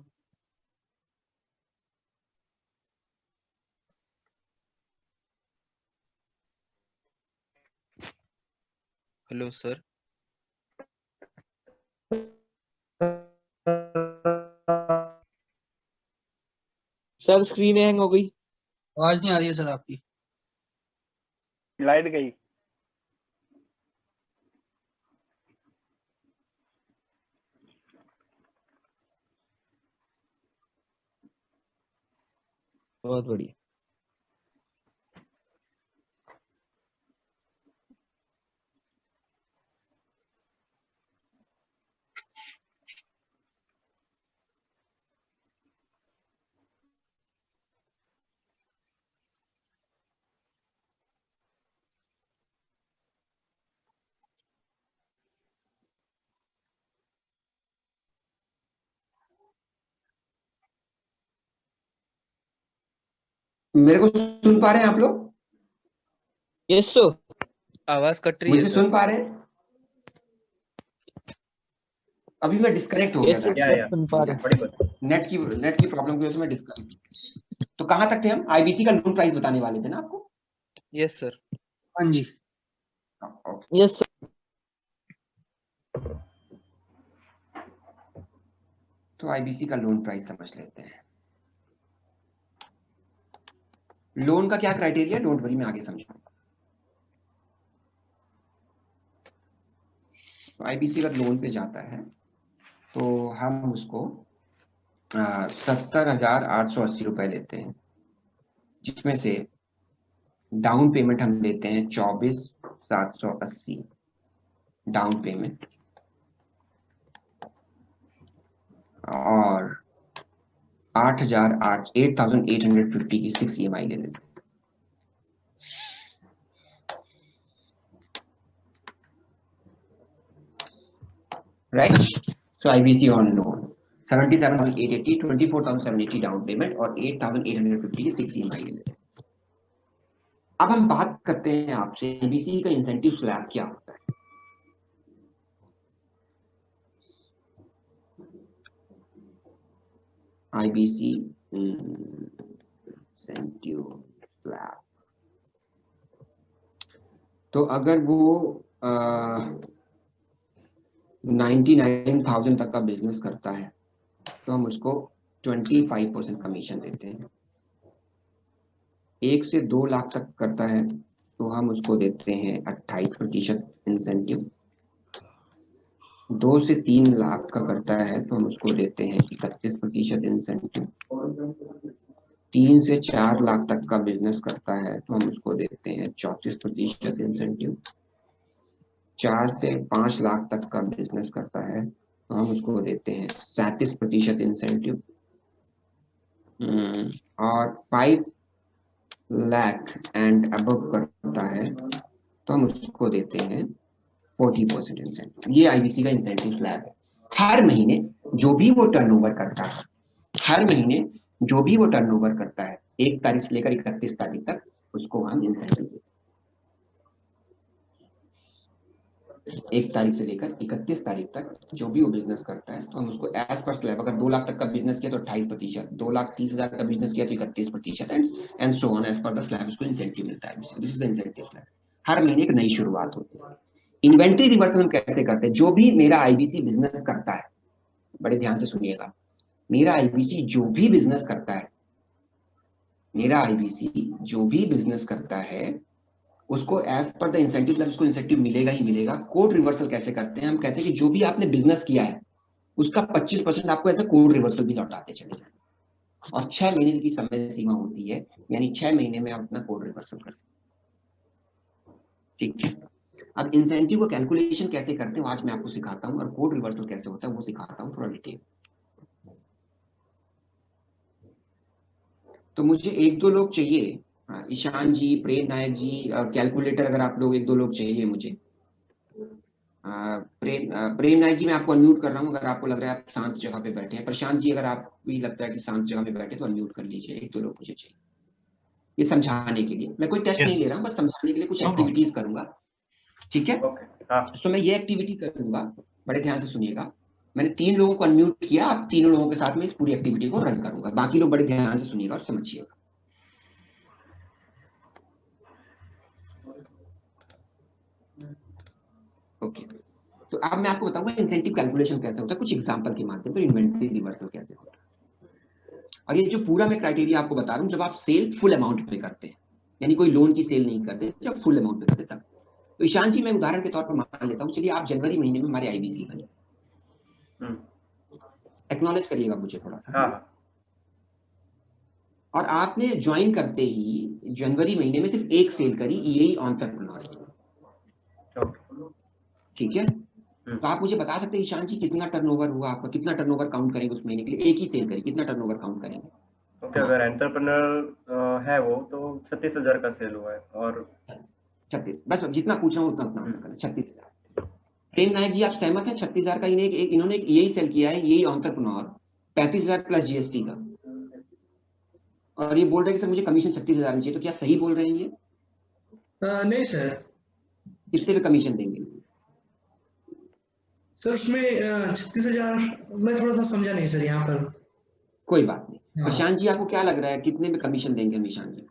Hello sir. Sir screen hang हो गई। आवाज नहीं आ रही है सर आपकी। लाइट गई। बहुत बढ़िया। मेरे को सुन पा रहे हैं आप लोग? Yes sir. आवाज कट रही है मुझे सर। सुन पा रहे हैं? अभी मैं डिस्कनेक्ट हो गया यस था सर, या सुन पा रहे हैं। बड़ी बात। नेट की प्रॉब्लम की वजह से मैं डिस्कनेक्ट। तो कहाँ तक थे हम? आईबीसी का लोन प्राइस बताने वाले थे ना आपको? Yes sir. हाँ जी। ओके। Yes sir. तो आईबीसी का लोन प्राइस समझ लेते हैं। लोन का क्या क्राइटेरिया, डोंट वरी, मैं आगे समझाऊंगा। तो आईबीसी अगर लोन पे जाता है तो हम उसको 70,880 रुपए लेते हैं, जिसमें से डाउन पेमेंट हम लेते हैं 24,780 डाउन पेमेंट, और 8,850 की 6 EMI ले लेते हैं। Right? So IBC on loan 77,880, 24,780 down payment और 8,850 की 6 EMI ले लेते हैं। अब हम बात करते हैं आपसे आईबीसी का इंसेंटिव स्लैब क्या होता है। आईबीसी इंसेंटिव स्लैब, तो अगर वो 99,000 तक का बिजनेस करता है तो हम उसको 25% कमीशन देते हैं। 1 से 2 लाख तक करता है तो हम उसको देते हैं 28% इंसेंटिव। 2 से 3 लाख का करता है तो हम उसको देते हैं 31% इंसेंटिव। 3 से 4 लाख तक का बिजनेस करता है तो हम उसको देते हैं 34% इंसेंटिव। 4 से 5 लाख तक का बिजनेस करता है तो हम उसको देते हैं 37% इंसेंटिव। और 5 लाख एंड अबव करता है तो हम उसको देते हैं 40% इंसेंटिव। ये आईबीसी का इंसेंटिव स्लैब है। हर महीने जो भी वो टर्नओवर करता है, हर महीने जो भी वो टर्नओवर करता है, 1 तारीख से लेकर 31 तारीख तक उसको हम इंसेंटिव देते हैं। 1 तारीख से लेकर 31 तारीख तक जो भी वो बिजनेस करता है तो हम उसको एज पर स्लैब, अगर 2 लाख तक का बिजनेस किया तो 28%, 2,30,000 का बिजनेस किया तो 31% and so on as per the slab उसको इंसेंटिव मिलता है। This is the incentive slab. हर महीने एक नई शुरुआत होती है। इन्वेंट्री रिवर्सल हम कैसे करते हैं? जो भी मेरा आईबीसी बिजनेस करता है, बड़े ध्यान से सुनिएगा, मेरा आईबीसी जो भी बिजनेस करता है, मेरा आईबीसी जो भी बिजनेस करता है उसको as per the incentive slab उसको इंसेंटिव मिलेगा ही मिलेगा। कोड रिवर्सल कैसे करते हैं? हम कहते हैं कि जो भी आपने बिजनेस किया है उसका 25% आपको ऐसा कोड रिवर्सल भी लौटाते चले जाए, और 6 महीने की समय सीमा होती है, यानी 6 महीने में आप अपना कोड रिवर्सल कर सकते हैं। ठीक है, अब इंसेंटिव को कैलकुलेशन कैसे करते हो आज मैं आपको सिखाता हूँ, और कोड रिवर्सल कैसे होता है वो सिखाता हूँ थोड़ा डिटेल। तो मुझे 1-2 लोग चाहिए, ईशान जी, प्रेम नायक जी, कैलकुलेटर अगर आप लोग 1-2 लोग चाहिए मुझे। प्रेम नायक जी मैं आपको अनम्यूट कर रहा हूँ, अगर आपको लग रहा है आप शांत जगह पे बैठे हैं। प्रशांत जी अगर आप भी लगता है कि शांत जगह पे बैठे तो अनम्यूट कर लीजिए। 1-2 लोग मुझे चाहिए ये समझाने के लिए। मैं कोई टेस्ट नहीं Yes. ले रहा हूँ, बस समझाने के लिए कुछ No problem. एक्टिविटीज करूंगा। ठीक है, ओके हाँ तो मैं ये एक्टिविटी करूंगा, बड़े ध्यान से सुनिएगा। मैंने 3 लोगों को अनम्यूट किया, आप तीनों लोगों के साथ में इस पूरी एक्टिविटी को रन करूंगा। बाकी लोग बड़े ध्यान से सुनिएगा और समझिएगा। ओके, तो अब मैं आपको बताऊंगा इंसेंटिव कैलकुलेशन कैसे होता है, कुछ एग्जांपल के माध्यम पर इन्वेंटरी रिवर्सल कैसे होता है। और ये जो पूरा मैं क्राइटेरिया आपको बता रहा हूँ, जब आप सेल फुल अमाउंट पे करते हैं, यानी कोई लोन की सेल नहीं करते, जब फुल अमाउंट पे करते तब। तो ईशान जी मैं उदाहरण के तौर पर मान लेता हूँ, चलिए आप जनवरी महीने में हमारे आईबीसी बने, एक्नॉलेज करिएगा मुझे थोड़ा सा। हाँ और आपने ज्वाइन करते ही जनवरी महीने में सिर्फ एक सेल करी, यही एंटरप्रेन्योर। ठीक है, तो आप मुझे बता सकते हैं ईशान जी कितना टर्नओवर हुआ आपका, कितना टर्नओवर काउंट करेंगे उस महीने के लिए? एक ही सेल करी, कितना टर्नओवर काउंट करेंगे? ओके अगर एंटरप्रेन्योर है वो तो 36,000 का सेल हुआ है। और 36, बस अब जितना पूछ रहा हूँ उतना उतना आंसर करना। 36,000। प्रेम नायक जी आप सहमत हैं? 36,000 का इन्होंने यही सेल किया है, यही एंटरप्रेन्योर, 35,000 प्लस जीएसटी का, और ये बोल रहे हैं कि सर मुझे कमीशन 36,000 में चाहिए। तो क्या सही बोल रहे हैं ये? नहीं सर, कितने पे कमीशन देंगे? सर उसमें 36,000 मैं थोड़ा सा समझा नहीं सर यहाँ पर। कोई बात नहीं। हाँ। प्रशांत जी आपको क्या लग रहा है कितने में कमीशन देंगे हम ईशान जी?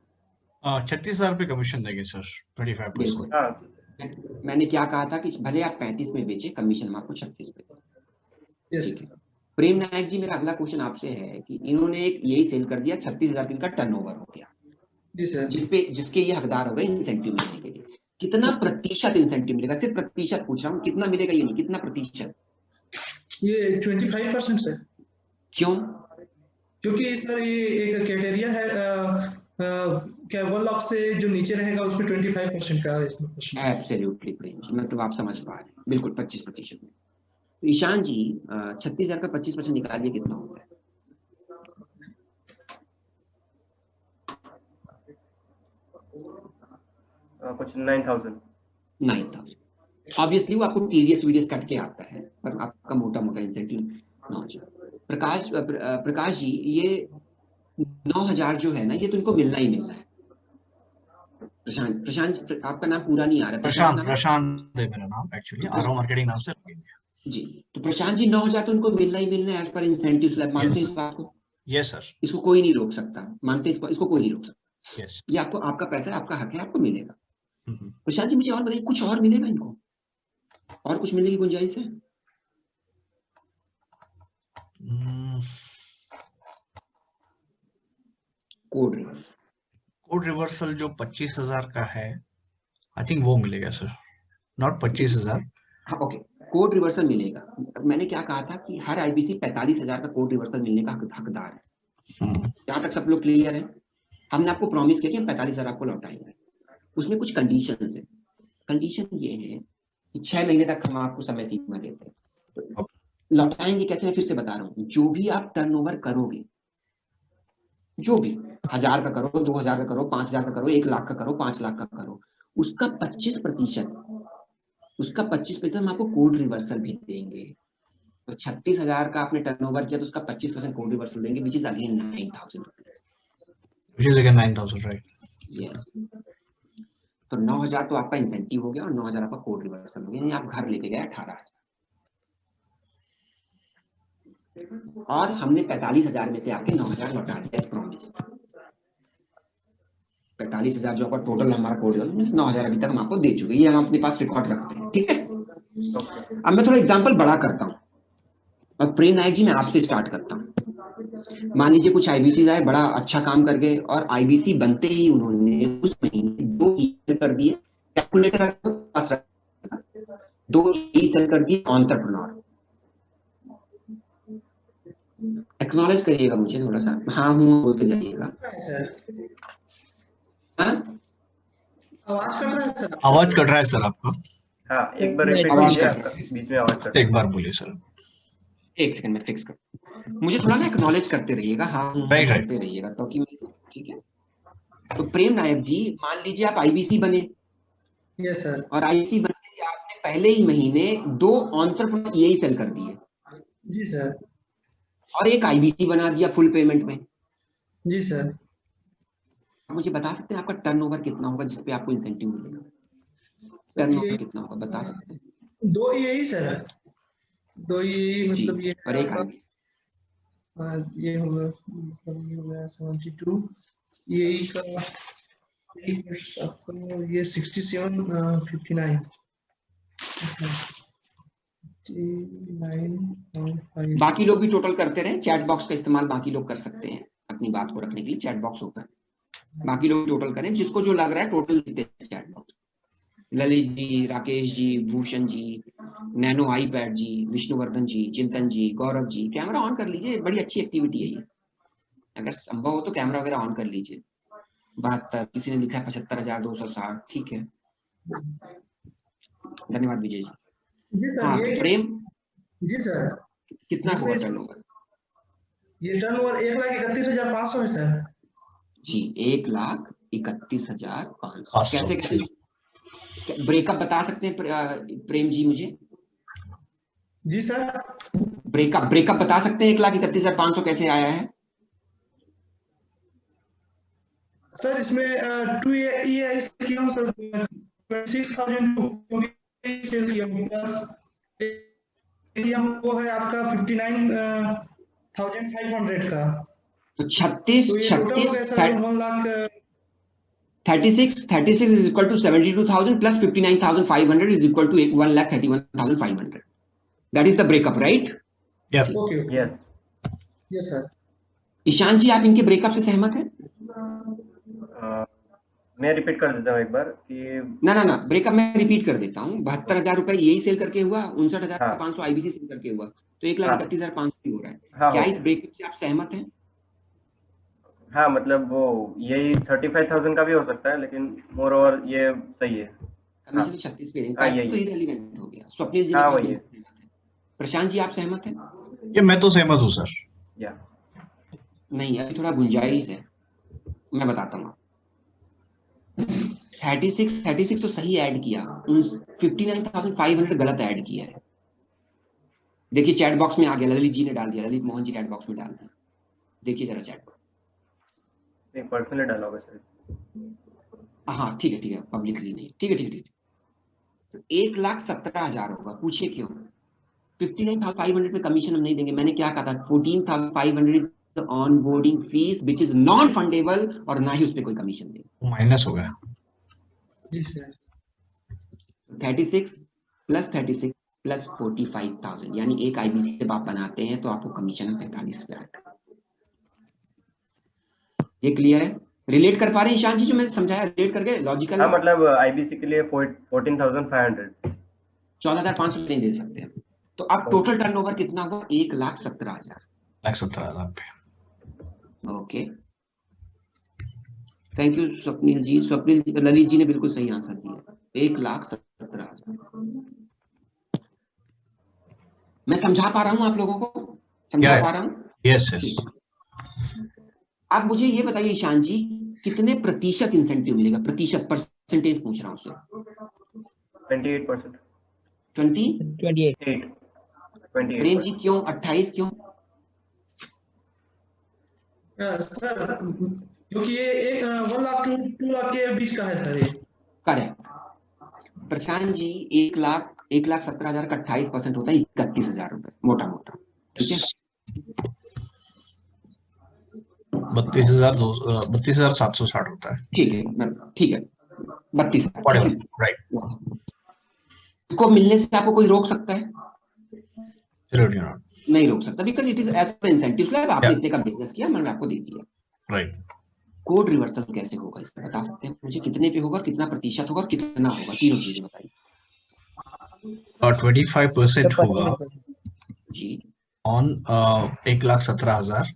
36,000 पे कमीशन देंगे सर, 25%। बिल्कुल। हाँ मैंने क्या कहा था कि भले आप 35 में बेचे, कमीशन हम आपको 36 पे दें। यस ठीक है। प्रेम नायक जी, मेरा अगला क्वेश्चन आपसे है कि इन्होंने एक यही सेल कर दिया, 36,000 का टर्नओवर हो गया, जी सर। जिसके ये हकदार हो गए इंसेंटिव मिलने के लिए। कितना प्रतिशत इंसेंटिव मिलेगा? सिर्फ प्रतिशत पूछ रहा हूँ, कितना मिलेगा ये नहीं, कितना प्रतिशत? ये 25% सर, क्यों? क्योंकि सर ये एक क्राइटेरिया है क्या 1 लाख से जो नीचे रहेगा उसमें 25% का इसमें क्वेश्चन। एब्सोल्युटली प्रेम जी, मतलब आप समझ पा रहे हैं, बिल्कुल 25% में। तो ईशान जी 36,000 का 25% निकालिए, कितना होता है? कुछ 9,000। 9,000। ऑब्वियसली वो आपको टीडीएस वीडीएस कट के आता है, पर आपका मोटा मोटा इंसेंटिव 9,000। प्रकाश जी, ये 9,000 जो है ना, ये तो इनको मिलना ही मिलना है। प्रशांत आपका नाम पूरा नहीं आ रहा है। प्रशांत है मेरा नाम, एक्चुअली आरओ मार्केटिंग नाम से जी। तो प्रशांत जी 9,000 तो उनको मिलना ही मिलना है एज पर इंसेंटिव स्लैब। मानते हैं इस बात को? Yes sir. इसको कोई नहीं रोक सकता, मानते हैं इसको कोई नहीं रोक सकता। यस। ये आपको, आपका पैसा है, आपका हक है, आपको मिलेगा। प्रशांत जी मुझे और बताइए, कुछ और मिलेगा इनको? और कुछ मिलने की गुंजाइश है? कोड रिवर्सल जो 25,000 का है, आई थिंक वो मिलेगा सर, नॉट 25,000। हाँ ओके, कोड रिवर्सल मिलेगा। मैंने क्या कहा था कि हर आईबीसी 45,000 का कोड रिवर्सल मिलने का हकदार है। यहाँ तक सब लोग क्लियर है? हमने आपको प्रॉमिस किया कि हम 45,000 आपको लौटाएंगे। उसमें कुछ कंडीशंस है। कंडीशन ये है कि 6 महीने तक हम आपको समय सीमा देते हैं। तो लौटाएंगे कैसे, मैं फिर से बता रहा हूँ। जो भी आप टर्नओवर करोगे, जो भी 1,000 का करो, 2,000 का करो, 5,000 का करो, 1 लाख का करो, 5 लाख का करो, उसका 25% हम आपको कोड रिवर्सल भी देंगे। तो 36,000 का आपने टर्नओवर किया तो उसका 25% कोड रिवर्सल देंगे, which is again 9,000 rupees. Which is again 9,000, right? Yes. तो 9,000 तो आपका इंसेंटिव हो गया और 9,000 आपका कोड रिवर्सल हो गया, यानी आप घर लेके गए 18,000। और हमने 45,000 में से आपके 9,000 लौटा दिया प्रॉमिस। 45,000 जो आपका टोटल हमारा कोड रिवर्सल, 9,000 अभी तक हम आपको दे चुके हैं, ये हम अपने पास रिकॉर्ड रखते हैं। ठीक है। अब मैं थोड़ा एग्जाम्पल बड़ा करता हूँ और प्रेम नायक जी मैं आपसे स्टार्ट करता हूँ। मान लीजिए कुछ आईबीसी आए, बड़ा अच्छा काम कर गए, और आईबीसी बनते ही उन्होंने उस महीने 2 ईमेल कर दिए। कैलकुलेटर 2 ईमेल कर दिए एंटरप्रेन्योर। एक्नॉलेज करिएगा मुझे थोड़ा सा, हाँ हूँ बोलते जाइएगा। आवाज कट रहा है सर? आवाज कट रहा है सर आपका। हाँ एक बार रिपीट कीजिए, आपका बीच में आवाज कट। एक बार बोलिए सर। एक सेकंड में फिक्स कर, मुझे थोड़ा ना एक्नॉलेज करते रहिएगा, हाँ करते रहिएगा ताकि ठीक है। तो प्रेम नायक जी, मान लीजिए आप आईबीसी बने। Yes sir. और आईबीसी बनने के आपने पहले ही महीने 2 एंटरप्रेन्योर यही सेल कर दिए। जी सर। और एक आईबीसी बना दिया फुल पेमेंट में। जी सर। मुझे बता सकते हैं आपका टर्नओवर कितना होगा जिसपे आपको इंसेंटिव मिलेगा? टर्नओवर कितना होगा बता सकते हैं? 2 यही सर, 2 यही मतलब ये और एक ये होगा, मतलब ये हो गया 72 यही का ये 67 59 9.5। बाकी लोग भी टोटल करते रहे, चैट बॉक्स का इस्तेमाल बाकी लोग कर सकते हैं अपनी बात को रखने के लिए। चैट बॉक्स ओपन, बाकी लोग टोटल करें, जिसको जो लग रहा है टोटल लिखते हैं chat box. Lalit ji, Rakesh ji, Bhushan ji, nano iPad जी, विष्णुवर्धन जी, चिंतन जी, गौरव जी, कैमरा ऑन कर लीजिए, बड़ी अच्छी एक्टिविटी है ये। अगर संभव हो तो कैमरा वगैरह ऑन कर लीजिए। 72, किसी ने लिखा है 75,260, ठीक है, धन्यवाद विजय जी। जी सर। हाँ ये प्रेम जी सर, कितना हुआ टर्नओवर? ये टर्नओवर 1,31,500 है सर। जी 1,31,500। कैसे कैसे ब्रेकअप बता सकते हैं प्रेम जी मुझे? जी सर। ब्रेकअप बता सकते हैं 1,31,500 कैसे आया है? सर इसमें 2 EI किया हूं सर, 26,000 सेल किया हूं प्लस एरिया वो है आपका 59,500 का। तो 36 तो ये टोटल हो गया sir 36 1 lakh 36 is equal to 72,000 plus 59,500 is equal to 1,31,500. That is the breakup, right? Yeah. Okay okay yes yes sir. Ishaan ji, आप इनके ब्रेकअप से सहमत हैं? मैं रिपीट कर देता हूँ एक बार कि ना ब्रेकअप मैं रिपीट कर देता हूँ। 72,000 रुपए यही सेल करके हुआ, 59,500 आईबीसी सेल करके हुआ, तो 1,31,500 हो रहा है। हाँ, क्या हो इस ब्रेकअप से आप सहमत हैं? हाँ, मतलब वो यही 35,000 का भी हो सकता है, लेकिन मोर ओवर ये सही है। कमीशन 36 पे हाँ, तो यही। इररिलेवेंट हो गया। स्वप्निल जी ने हाँ, कहा वही है। बिल्कुल सहमत है। प्रशांत जी, आप सहमत हैं? ये मैं तो सहमत हूँ सर। या नहीं, अभी थोड़ा गुंजाइश है, मैं बताता हूँ। 36 तो सही ऐड किया, 59,500 गलत ऐड किया है। देखिए चैट बॉक्स में आ गया, ललित जी ने डाल दिया, ललित मोहन जी चैट बॉक्स में डाल दिया। देखिए जरा चैट बॉक्स। एक पर्सनली डाला होगा सर। हाँ ठीक है, पब्लिकली नहीं। ठीक है। तो 1,17,000 होगा। पूछिए क्यों? 59,500 पे कमीशन हम नहीं देंगे। मैंने क्या कहा था? 14,500 is on boarding fees which is non fundable, और ना ही उस पर कोई कमीशन देंगे। माइनस हो गया। जी सर। 36 प्लस 45,000, यानी एक आईबीसी जब आप बनाते हैं तो आपको कमीशन है 45,000 का। ये क्लियर है? रिलेट कर पा रहे हैं ईशान जी? जो मैंने समझाया रिलेट करके लॉजिकल हाँ, है? मतलब आईबीसी के लिए 14,500। 14,500 नहीं दे सकते हैं। तो अब टोटल टर्नओवर कितना होगा? 1,17,000। 1,17,000 पे। ओके, थैंक यू स्वप्निल जी। ललित जी ने बिल्कुल सही आंसर दिया, 1,17,000। मैं समझा पा रहा हूँ आप लोगों को? समझा पा रहा हूँ? यस। आप मुझे ये बताइए ईशान जी, कितने प्रतिशत इंसेंटिव मिलेगा? प्रतिशत, परसेंटेज पूछ रहा हूँ उससे। 28%। 28 प्रेम जी क्यों 28? क्यों सर क्योंकि ये 1 लाख 2 लाख के बीच का है सर ये। करेक्ट। प्रशांत जी, 1,17,000 का 28% होता है 31,000 रुपए, मोटा मोटा। ठीक है, 32,760 होता है। ठीक है 32,000। राइट। इसको मिलने से आपको कोई रोक सकता है? Absolutely not. नहीं रोक सकता, because it is as per incentive slab. आपने इतने का बिजनेस किया, मैंने आपको दे दिया। राइट। कोड रिवर्सल कैसे होगा इस पर बता सकते हैं मुझे? कितने पे होगा, कितना प्रतिशत होगा, कितना होगा? तीनों चीजें बताइए। 25% होगा जी, on 1,17,000,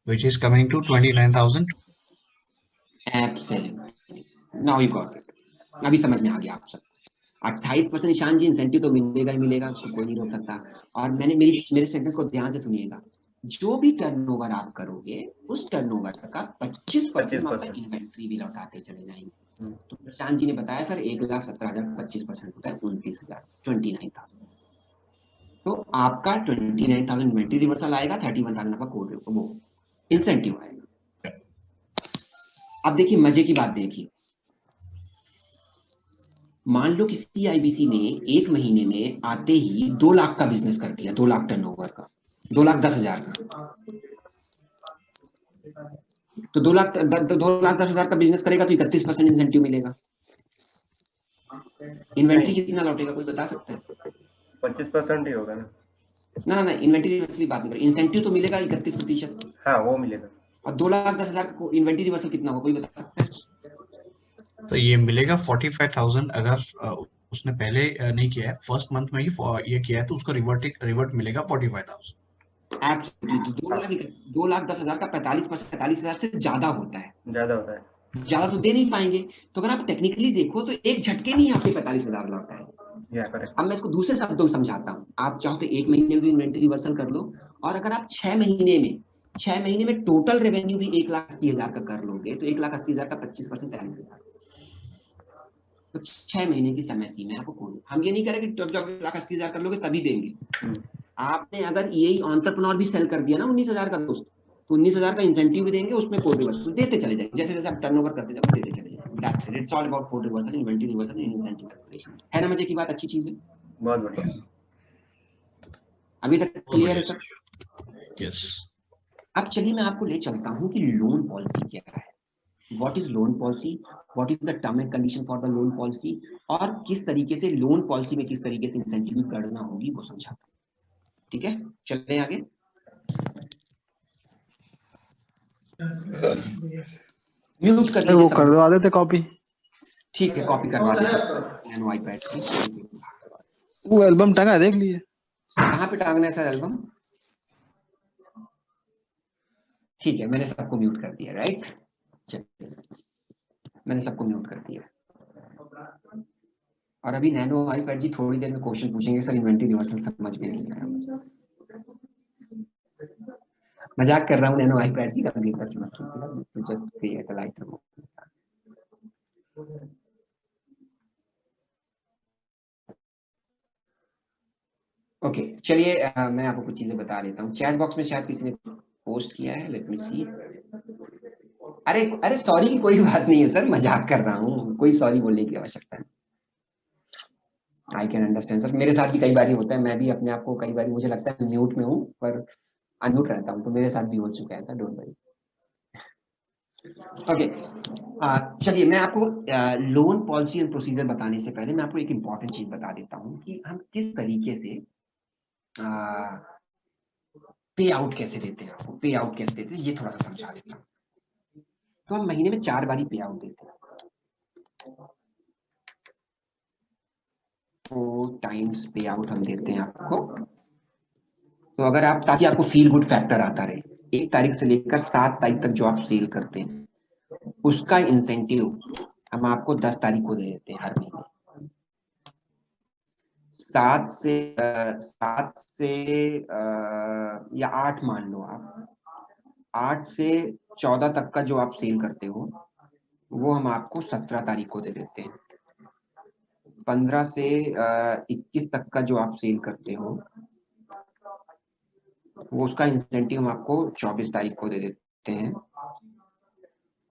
which is coming to 29,000. Absolutely, now you got it. अभी समझ में आ गया आप सब। 28% ईशान जी इंसेंटिव तो मिलेगा ही मिलेगा, उसको कोई नहीं रोक सकता। और मेरे सेंटेंस को ध्यान से सुनिएगा। जो भी टर्नओवर आप करोगे, उस टर्नओवर का 25% आपका इन्वेंट्री भी लौटाते चले जाएंगे। तो प्रशांत जी ने बताया सर 1,17,000 25% होता है 29,000, 29,000। तो आपका 29,000 इन्वेंट्री रिवर्सल आएगा, 31,000 आपका कोड वो इंसेंटिव आएगा। अब देखिए मजे की बात देखिए, मान लो किसी आईबीसी ने एक महीने में आते ही 2 लाख का बिजनेस कर दिया, 2 लाख टर्नओवर का, 2,10,000 का। तो 2,10,000 का बिजनेस करेगा तो 31% इंसेंटिव मिलेगा। इन्वेंट्री कितना लौटेगा कोई बता सकता है? 25% ही होगा ना। ना इन्वेंट्री रिवर्सल की बात नहीं कर, इंसेंटिव तो मिलेगा 31%। हाँ, वो मिलेगा। और 2,10,000 को इन्वेंट्री रिवर्सल कितना होगा कोई बता सकता है? तो ये मिलेगा 45,000। अगर उसने पहले नहीं किया है, फर्स्ट मंथ में ही ये किया है, तो उसको रिवर्ट मिलेगा 45,000। एब्सोल्युटली। 2,10,000 का 45,000 से ज्यादा होता है। ज्यादा तो दे नहीं पाएंगे। तो अगर आप टेक्निकली देखो तो एक झटके में ही आपके 45,000 लौटा है। अब मैं इसको दूसरे शब्दों में समझाता हूँ। आप चाहो तो एक महीने में भी इन्वेंट्री रिवर्सल कर लो, और अगर आप 6 महीने में टोटल रेवेन्यू भी 1,80,000 का कर लोगे तो 1,80,000 का 25% 43,000। तो 6 महीने की समय सीमा आपको कोई, हम ये नहीं करेंगे कि 1,80,000 कर लोगे तभी देंगे। आपने अगर यही एंटरप्रेन्योर भी सेल कर दिया ना 19,000 का दोस्त, तो 19,000 का इंसेंटिव भी देंगे, उसमें कोड रिवर्सल देते चले जाएंगे। जैसे जैसे आप टर्नओवर करते जाओगे देते चले जाएंगे। That's it, it's all about code reversal, inventory reversal and incentive calculation. है ना मजे की बात? अच्छी चीज है, बहुत बढ़िया। अभी तक क्लियर है सर? यस। अब चलिए मैं आपको ले चलता हूँ कि लोन पॉलिसी क्या है, what is loan policy, what is the term and condition for the loan policy, और किस तरीके से लोन पॉलिसी में किस तरीके से इंसेंटिव की गणना होगी वो समझाता हूँ। ठीक है, चलते हैं आगे। म्यूट कर वो दीजिए, करवा देते कॉपी। ठीक है कॉपी करवा देते हैं आईपैड की। वो एल्बम टंगा है, देख लिए। कहाँ पे टांगना है सर एल्बम? ठीक है, मैंने सबको म्यूट कर दिया, राइट? चलिए मैंने सबको म्यूट कर दिया। और अभी नैनो आईपैड जी थोड़ी देर में क्वेश्चन पूछेंगे सर, इन्वेंटरी रिवर्सल समझ में नहीं आया मुझे। मजाक कर रहा हूँ नैनो आईपैड जी, गंभीरता से मत कीजिएगा, just create a light. Okay चलिए मैं आपको कुछ चीजें बता देता हूँ। चैट बॉक्स में शायद किसी ने पोस्ट किया है, लेट मी सी। अरे सॉरी की कोई बात नहीं है सर, मजाक कर रहा हूँ, कोई सॉरी बोलने की आवश्यकता नहीं। आई कैन अंडरस्टैंड सर, मेरे साथ भी कई बार होता है, मैं भी अपने आप को कई बार मुझे लगता है म्यूट में हूँ पर अनम्यूट रहता हूँ, तो मेरे साथ भी हो चुका है सर, डोंट वरी। ओके चलिए मैं आपको लोन पॉलिसी एंड प्रोसीजर बताने से पहले मैं आपको एक इम्पॉर्टेंट चीज बता देता हूँ कि हम किस तरीके से पे आउट कैसे देते हैं, आपको पे आउट कैसे देते हैं ये थोड़ा सा समझा देता हूँ। तो हम महीने में 4 बारी पे आउट देते हैं, 4 टाइम्स पे आउट हम देते हैं आपको। तो अगर आप, ताकि आपको फील गुड फैक्टर आता रहे, 1 तारीख से लेकर 7 तारीख तक जो आप सेल करते हैं उसका इंसेंटिव हम आपको 10 तारीख को दे देते हैं हर महीने। 7 से या 8 मान लो आप, 8 से 14 तक का जो आप सेल करते हो वो हम आपको 17 तारीख को दे देते हैं। 15 से 21 तक का जो आप सेल करते हो वो उसका इंसेंटिव हम आपको 24 तारीख को दे देते हैं।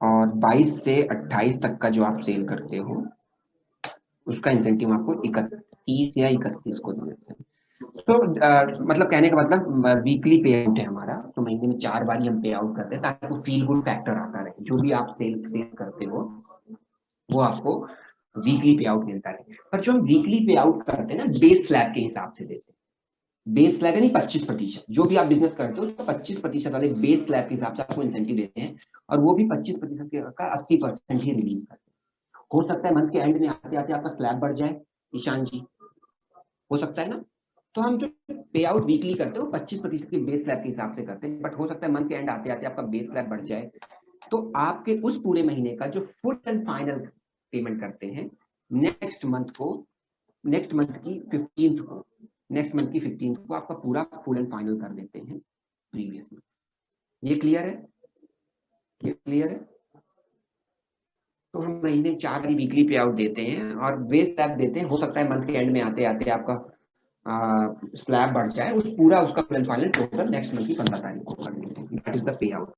और 22 से 28 तक का जो आप सेल करते हो उसका इंसेंटिव आपको 31 या 31 को दे देते हैं। तो मतलब कहने का मतलब वीकली पे आउट है हमारा, तो महीने में 4 बार हम पे आउट करते हैं ताकि आपको फील गुड फैक्टर आता रहे, जो भी आप सेल करते हो वो आपको वीकली पे आउट मिलता है। पर जो हम वीकली पे आउट करते हैं ना, बेस स्लैब के हिसाब से देते हैं। बेस स्लैब यानी 25%, जो भी आप बिजनेस करते हो उसका 25% वाले बेस स्लैब के हिसाब से आपको इंसेंटिव देते हैं, और वो भी 25% का 80% ही रिलीज करते हैं। हो सकता है मंथ के एंड में आते आते आपका स्लैब बढ़ जाए, ईशान जी, हो सकता है ना। तो हम जो पे आउट वीकली करते हो 25% के बेस स्लैब के हिसाब से करते हैं, बट हो सकता है मंथ के एंड आते आते आपका बेस स्लैब बढ़ जाए, तो आपके उस पूरे महीने का जो फुल एंड फाइनल पेमेंट करते हैं नेक्स्ट मंथ की 15th को आपका पूरा फुल एंड फाइनल कर देते हैं प्रीवियस में। ये क्लियर है? ये क्लियर है? तो हम महीने 4 बारी वीकली पे आउट देते हैं और बेस स्लैब देते हैं। हो सकता है मंथ के एंड में आते आते आपका स्लैब बढ़ जाए, उसका full and final total next month की 15 तारीख को कर देते हैं। That is the pay out.